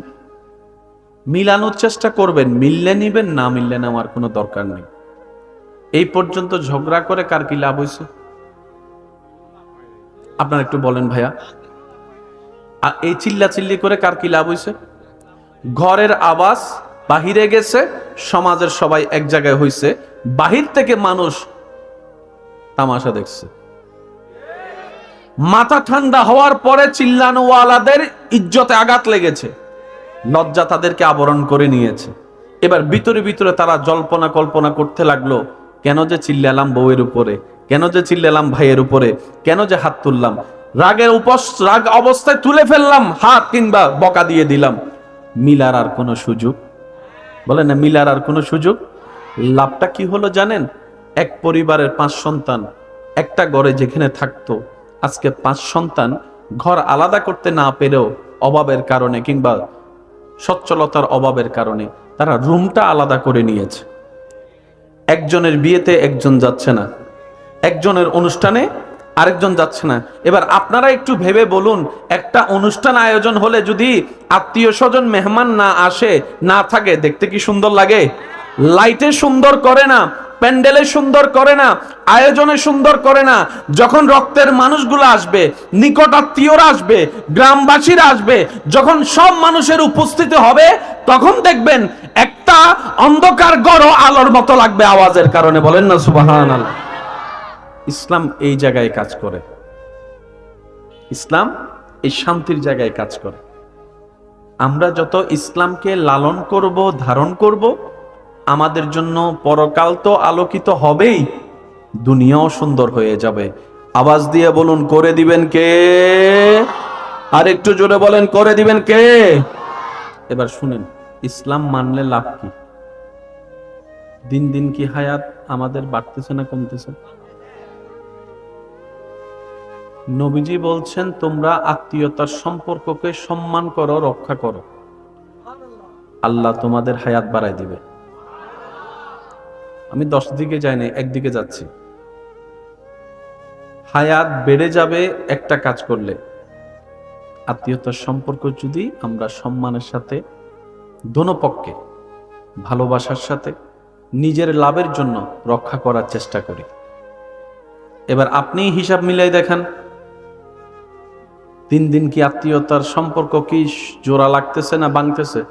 মিলানোর চেষ্টা করবেন। মিললে নিবেন, না মিললে নেওয়ার কোনো দরকার নেই। এই পর্যন্ত ঝগড়া করে কার কি লাভ হয়েছে? আপনারা একটু বলেন ভাইয়া, এই চিল্লাচিল্লি করে কার কি লাভ হয়েছে? ঘরের আওয়াজ বাহিরে গেছে, সমাজের সবাই এক জায়গায় হয়েছে, বাহির থেকে মানুষ তামাশা দেখছে। মাথা ঠান্ডা হওয়ার পরে চিল্লানোওয়ালাদের ইজ্জতে আঘাত লেগেছে, লজ্জা তাদেরকে আবরণ করে নিয়েছে। এবার ভিতরে ভিতরে তারা জল্পনা কল্পনা করতে লাগলো, কেন যে চিল্লালাম বউয়ের উপরে, কেন যে চিল্লালাম ভাইয়ের উপরে, কেন যে হাত তুললাম, রাগ অবস্থায় তুলে ফেললাম হাত কিংবা বকা দিয়ে দিলাম, মিলার আর কোনো সুযোগ, বলে না মিলার আর কোনো সুযোগ। লাভটা কি হলো জানেন? এক পরিবারের 5 সন্তান একটা ঘরে যেখানে থাকতো, আজকে 5 সন্তান ঘর আলাদা করতে না পেরেও অভাবের কারণে কিংবা সচ্ছলতার অভাবের কারণে তারা রুমটা আলাদা করে নিয়েছে। একজনের বিয়েতে একজন যাচ্ছে না, একজনের অনুষ্ঠানে আরেকজন যাচ্ছে না। এবার আপনারা একটু ভেবে বলুন, একটা অনুষ্ঠান আয়োজন হলে যদি আত্মীয় স্বজন মেহমান না আসে, না থাকে, দেখতে কি সুন্দর লাগে? লাইটে সুন্দর করে না, প্যান্ডেলে সুন্দর করে না, আয়োজনে সুন্দর করে না। যখন রক্তের মানুষগুলো আসবে, নিকট আত্মীয়রা আসবে, গ্রামবাসীরা আসবে, যখন সব মানুষের উপস্থিতি হবে, তখন দেখবেন একটা অন্ধকার গড় আলোর মতো লাগবে আওয়াজের কারণে। বলেন না সুবহানাল্লাহ। ইসলাম এই জায়গায় কাজ করে, ইসলাম এই শান্তির জায়গায় কাজ করে। আমরা যত ইসলামকে লালন করব, ধারণ করব, আমাদের জন্য পরকাল তো আলোকিত হবেই, দুনিয়াও সুন্দর হয়ে যাবে। আওয়াজ দিয়ে বলুন, করে দিবেন কে? আর একটু জোরে বলেন, করে দিবেন কে? এবার শুনেন, ইসলাম মানলে লাভ কি? দিন দিন কি হায়াত আমাদের বাড়তেছে না কমতেছে? নবীজি বলছেন, তোমরা আত্মীয়তার সম্পর্ককে সম্মান করো, রক্ষা করো, আল্লাহ তোমাদের হায়াত বাড়ায় দিবে। আমি 10 দিকে যাই না, একদিকে যাচ্ছি। হায়াত বেড়ে যাবে একটা কাজ করলে, আত্মীয়তার সম্পর্ক যদি আমরা সম্মানের সাথে, দোনো পক্ষে ভালোবাসার সাথে, নিজের লাভের জন্য রক্ষা করার চেষ্টা করি। এবার আপনি হিসাব মিলাই দেখান, দিন দিন কি আত্মীয়তার সম্পর্ক কি জোড়া লাগতেছে না ভাঙতেছে?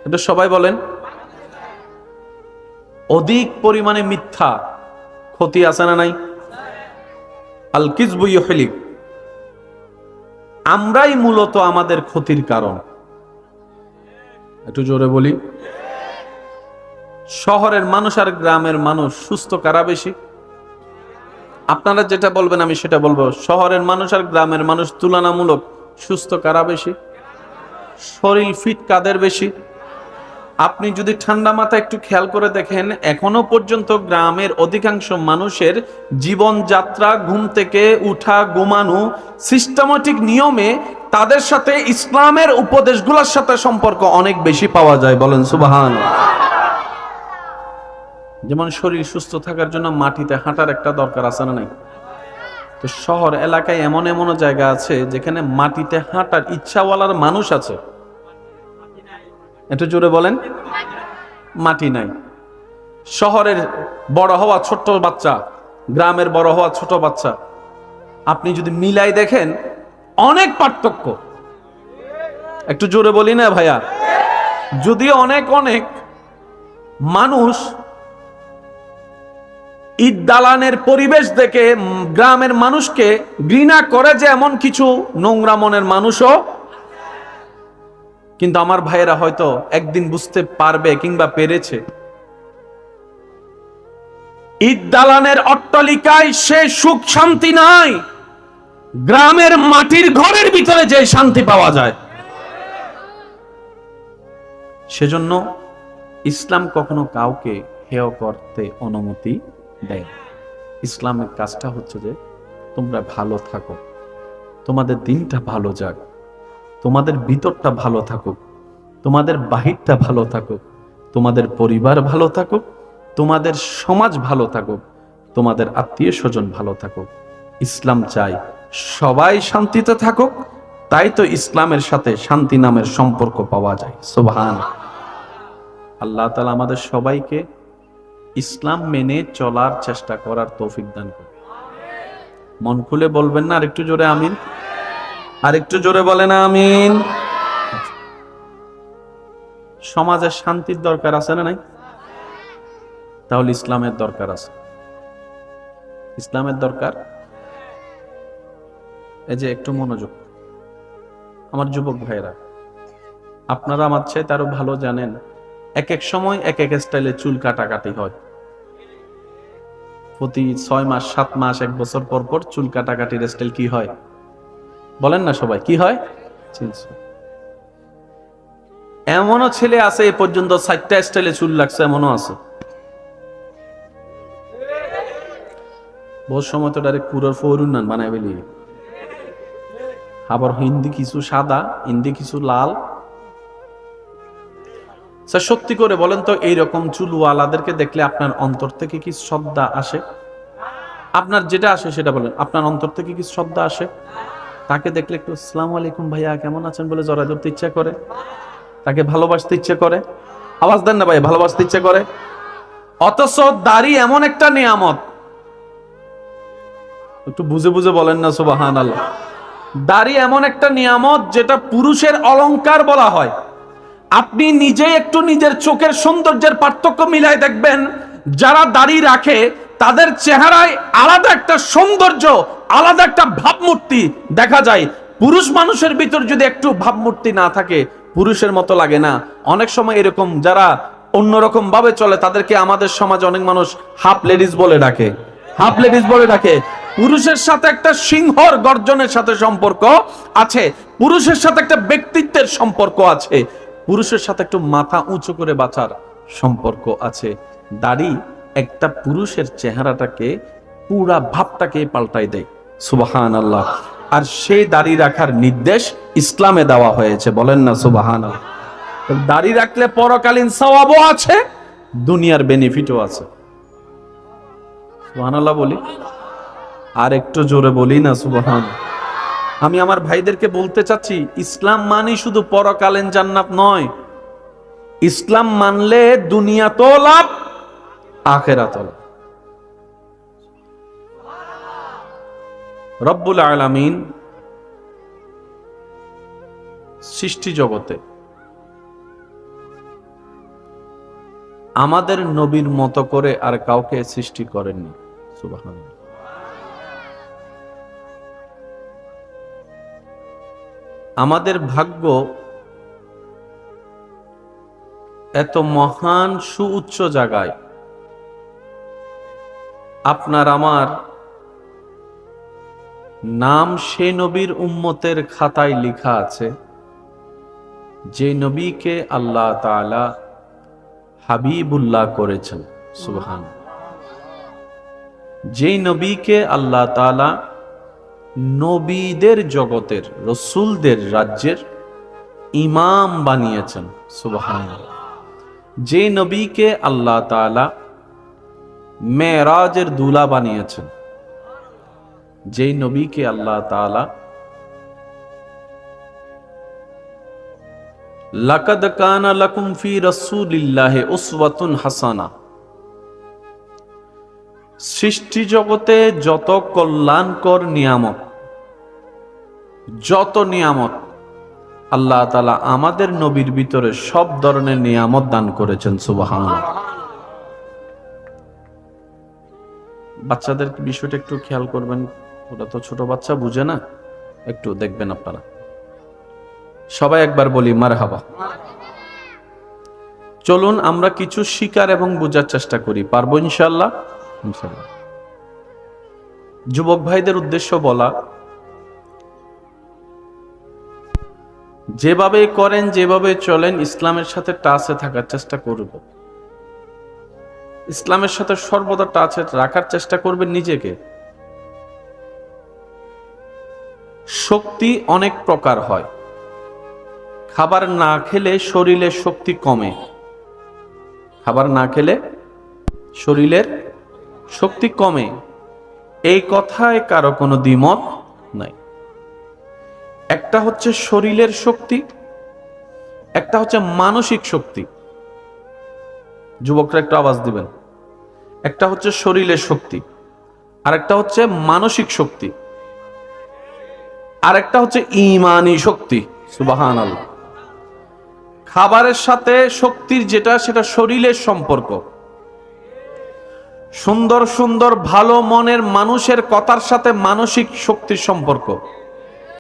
এটা সবাই বলেন। অধিক পরিমাণে মিথ্যা ক্ষতি আছে না নাই? আল কিযবু ইউহলিক। আমরাই মূলত আমাদের ক্ষতির কারণ। একটু জোরে বলি। শহরের মানুষ আর গ্রামের মানুষ সুস্থ কারা বেশি? আপনারা যেটা বলবেন আমি সেটা বলবো। শহরের মানুষ আর গ্রামের মানুষ তুলনামূলক সুস্থ কারা বেশি? শরীর ফিট কাদের বেশি? আপনি যদি ঠান্ডা মাথা একটু খেয়াল করে দেখেন, এখনো পর্যন্ত গ্রামের অধিকাংশ মানুষের জীবনযাত্রা, ঘুম থেকে উঠা, ঘুমানো, সিস্টেমেটিক নিয়মে তাদের সাথে ইসলামের উপদেশগুলোর সাথে সম্পর্ক অনেক বেশি পাওয়া যায়। বলেন সুবহানাল্লাহ। যেমন শরীর সুস্থ থাকার জন্য মাটিতে হাঁটার একটা দরকার আছে না নাই? তো শহর এলাকায় এমন এমন জায়গা আছে যেখানে মাটিতে হাঁটার ইচ্ছাওয়ালার মানুষ আছে, একটু জোরে বলেন, মাটি নাই। শহরের বড় হওয়া ছোট বাচ্চা, গ্রামের বড় হওয়া ছোট বাচ্চা, আপনি যদি মিলাই দেখেন অনেক পার্থক্য। একটু জোরে বলি না ভাইয়া? যদিও অনেক অনেক মানুষ ঈদ দালানের পরিবেশ দেখে গ্রামের মানুষকে ঘৃণা করে, যে এমন কিছু নোংরা মনের মানুষও, কিন্তু আমার ভাইয়েরা হয়তো একদিন বুঝতে পারবে কিংবা পেরেছে, ঈদ দালানের অট্টালিকায় সে সুখ শান্তি নাই, গ্রামের মাটির ঘরের ভিতরে যে শান্তি পাওয়া যায়। সেজন্য ইসলাম কখনো কাউকে হেয় করতে অনুমতি দেয়। ইসলামের কাজটা হচ্ছে যে তোমরা ভালো থাকো, তোমাদের দিনটা ভালো যাক, তোমাদের ভিতরটা ভালো থাকুক, তোমাদের বাহিরটা ভালো থাকুক, তোমাদের পরিবার ভালো থাকুক, তোমাদের সমাজ ভালো থাকুক, তোমাদের আত্মীয় স্বজন ভালো থাকুক। ইসলাম চাই সবাই শান্তিতে থাকুক। তাই তো ইসলামের সাথে শান্তি নামের সম্পর্ক পাওয়া যায়। সুবহানাল্লাহ। আল্লাহ তাআলা আমাদের সবাইকে ইসলাম মেনে চলার চেষ্টা করার তৌফিক দান করুন। মন খুলে বলবেন না? আরেকটু জোরে আমিন। আরেকটু জোরে বলেন আমিন। সমাজে শান্তির দরকার আছে না নাই? তাহলে ইসলামের দরকার আছে। ইসলামের দরকার। এই যে একটু মনোযোগ, আমার যুবক ভাইরা, আপনারা আমার চাইতে আরো ভালো জানেন, এক এক সময় এক এক স্টাইলে চুল কাটাকাটি হয়। প্রতি 6 মাস 7 মাস 1 বছর পর পর চুল কাটাকাটির স্টাইল কি হয় বলেন না সবাই, কি হয়? এমনও ছেলে আছে এ পর্যন্ত 4টা স্টাইলে চুল লাগছে, এমনও আছে। বহু সময় তো ডাইরেক্ট পুরোর ফৌরুন্নান বানায় বলি, আবার হিন্দি কিছু সাদা, হিন্দি কিছু লাল। স্যার সত্যি করে বলেন তো, এইরকম চুলওয়ালাদেরকে দেখলে আপনার অন্তর থেকে কি শ্রদ্ধা আসে? আপনার যেটা আসে সেটা বলেন, আপনার অন্তর থেকে কি শ্রদ্ধা আসে? তাকে দেখলে একটু আসসালামু আলাইকুম ভাইয়া কেমন আছেন বলে জড়ায় ধরতে ইচ্ছা করে, তাকে ভালোবাসতে ইচ্ছে করে। আওয়াজ দেন না ভাই, ভালোবাসতে ইচ্ছে করে। অথচ দাড়ি এমন একটা নিয়ামত, একটু বুঝে বুঝে বলেন না সুবহানাল্লাহ। দাড়ি এমন একটা নিয়ামত যেটা পুরুষের অলংকার বলা হয়। আপনি নিজে একটু নিজের চোখের সৌন্দর্যের পার্থক্য মিলাই দেখবেন, যারা দাড়ি রাখে তাদের চেহারায় আলাদা একটা সৌন্দর্য, আলাদা একটা ভাবমূর্তি দেখা যায়। পুরুষ মানুষের ভিতর যদি একটু ভাবমূর্তি না থাকে, পুরুষের মতো লাগে না। অনেক সময় এরকম যারা অন্যরকম ভাবে চলে তাদেরকে আমাদের সমাজে অনেক মানুষ হাফ লেডিস বলে ডাকে, হাফ লেডিস বলে ডাকে। পুরুষের সাথে একটা সিংহর গর্জনের সাথে সম্পর্ক আছে, পুরুষের সাথে একটা ব্যক্তিত্বের সম্পর্ক আছে, পুরুষের সাথে একটু মাথা উঁচু করে বাঁচার সম্পর্ক আছে। দাড়ি একটা পুরুষের চেহারাটাকে, পুরা ভাবটাকে পাল্টাই দেয়। সুবহানাল্লাহ। আর সেই দাড়ি রাখার নির্দেশ ইসলামে দেওয়া হয়েছে, বলেন না সুবহানাল্লাহ। দাড়ি রাখলে পরকালীন সওয়াবও আছে, দুনিয়ার বেনিফিটও আছে। সুবহানাল্লাহ বলি, আর একটু জোরে বলি না সুবহানাল্লাহ। আমি আমার ভাইদেরকে বলতে চাচ্ছি, ইসলাম মানে শুধু পরকালীন জান্নাত নয়। ইসলাম মানলে দুনিয়াতেও লাভ, আখিরাতেও লাভ। রব্বুল আলামিন সৃষ্টি জগতে আমাদের নবীর মতো করে আর কাউকে সৃষ্টি করেননি। সুবহানাল্লাহ। আমাদের ভাগ্য এত মহান সুউচ্চ জায়গায়, আপনার আমার নাম সে নবীর উম্মতের খাতায় লেখা আছে, যে নবীকে আল্লাহ তাআলা হাবিবুল্লাহ করেছেন। সুবহানাল্লাহ। যে নবীকে আল্লাহ তাআলা নবীদের জগতের, রসুলদের রাজ্যের ইমাম বানিয়েছেন। সুবহানাল্লাহ। যে নবীকে আল্লাহ তাআলা মেরাজের দুলা বানিয়েছেন, যে নবীকে আল্লাহ তাআলা লাকাদ কানা লাকুম ফি রাসূলিল্লাহি উসওয়াতুন হাসানা, সৃষ্টি জগতে যত কল্যাণকর নিয়ামত, যত নিয়ামত আল্লাহ তাআলা আমাদের নবীর ভিতরে সব ধরনের নিয়ামত দান করেছেন। সুবহানাল্লাহ। বাচ্চাদের বিষয়টা একটু খেয়াল করবেন, ওটা তো ছোট বাচ্চা, বুঝে না, একটু দেখবেন আপনারা। সবাই একবার বলি মারহাবা। চলুন আমরা কিছু শিকার এবং বোঝার চেষ্টা করি, পারবো ইনশাআল্লাহ। ইনশাআল্লাহ। যুবক ভাইদের উদ্দেশ্য বলা, যেভাবে করেন, যেভাবে চলেন, ইসলামের সাথে টাচে থাকার চেষ্টা করব। ইসলামের সাথে সর্বদা টাচে রাখার চেষ্টা করবেন নিজেকে। শক্তি অনেক প্রকার হয়। খাবার না খেলে শরীরে শক্তি কমে, খাবার না খেলে শরীরের শক্তি কমে, এই কথায় কারো কোনো দ্বিমত নাই। একটা হচ্ছে শরীরের শক্তি, একটা হচ্ছে মানসিক শক্তি। যুবকরা একটু আওয়াজ দিবেন। একটা হচ্ছে শরীরের শক্তি, আর একটা হচ্ছে মানসিক শক্তি, আর একটা হচ্ছে ঈমানী শক্তি। সুবহানাল্লাহ। খাবারের সাথে শক্তির যেটা, সেটা শরীরের সম্পর্ক। সুন্দর সুন্দর ভালো মনের মানুষের কথার সাথে মানসিক শক্তির সম্পর্ক।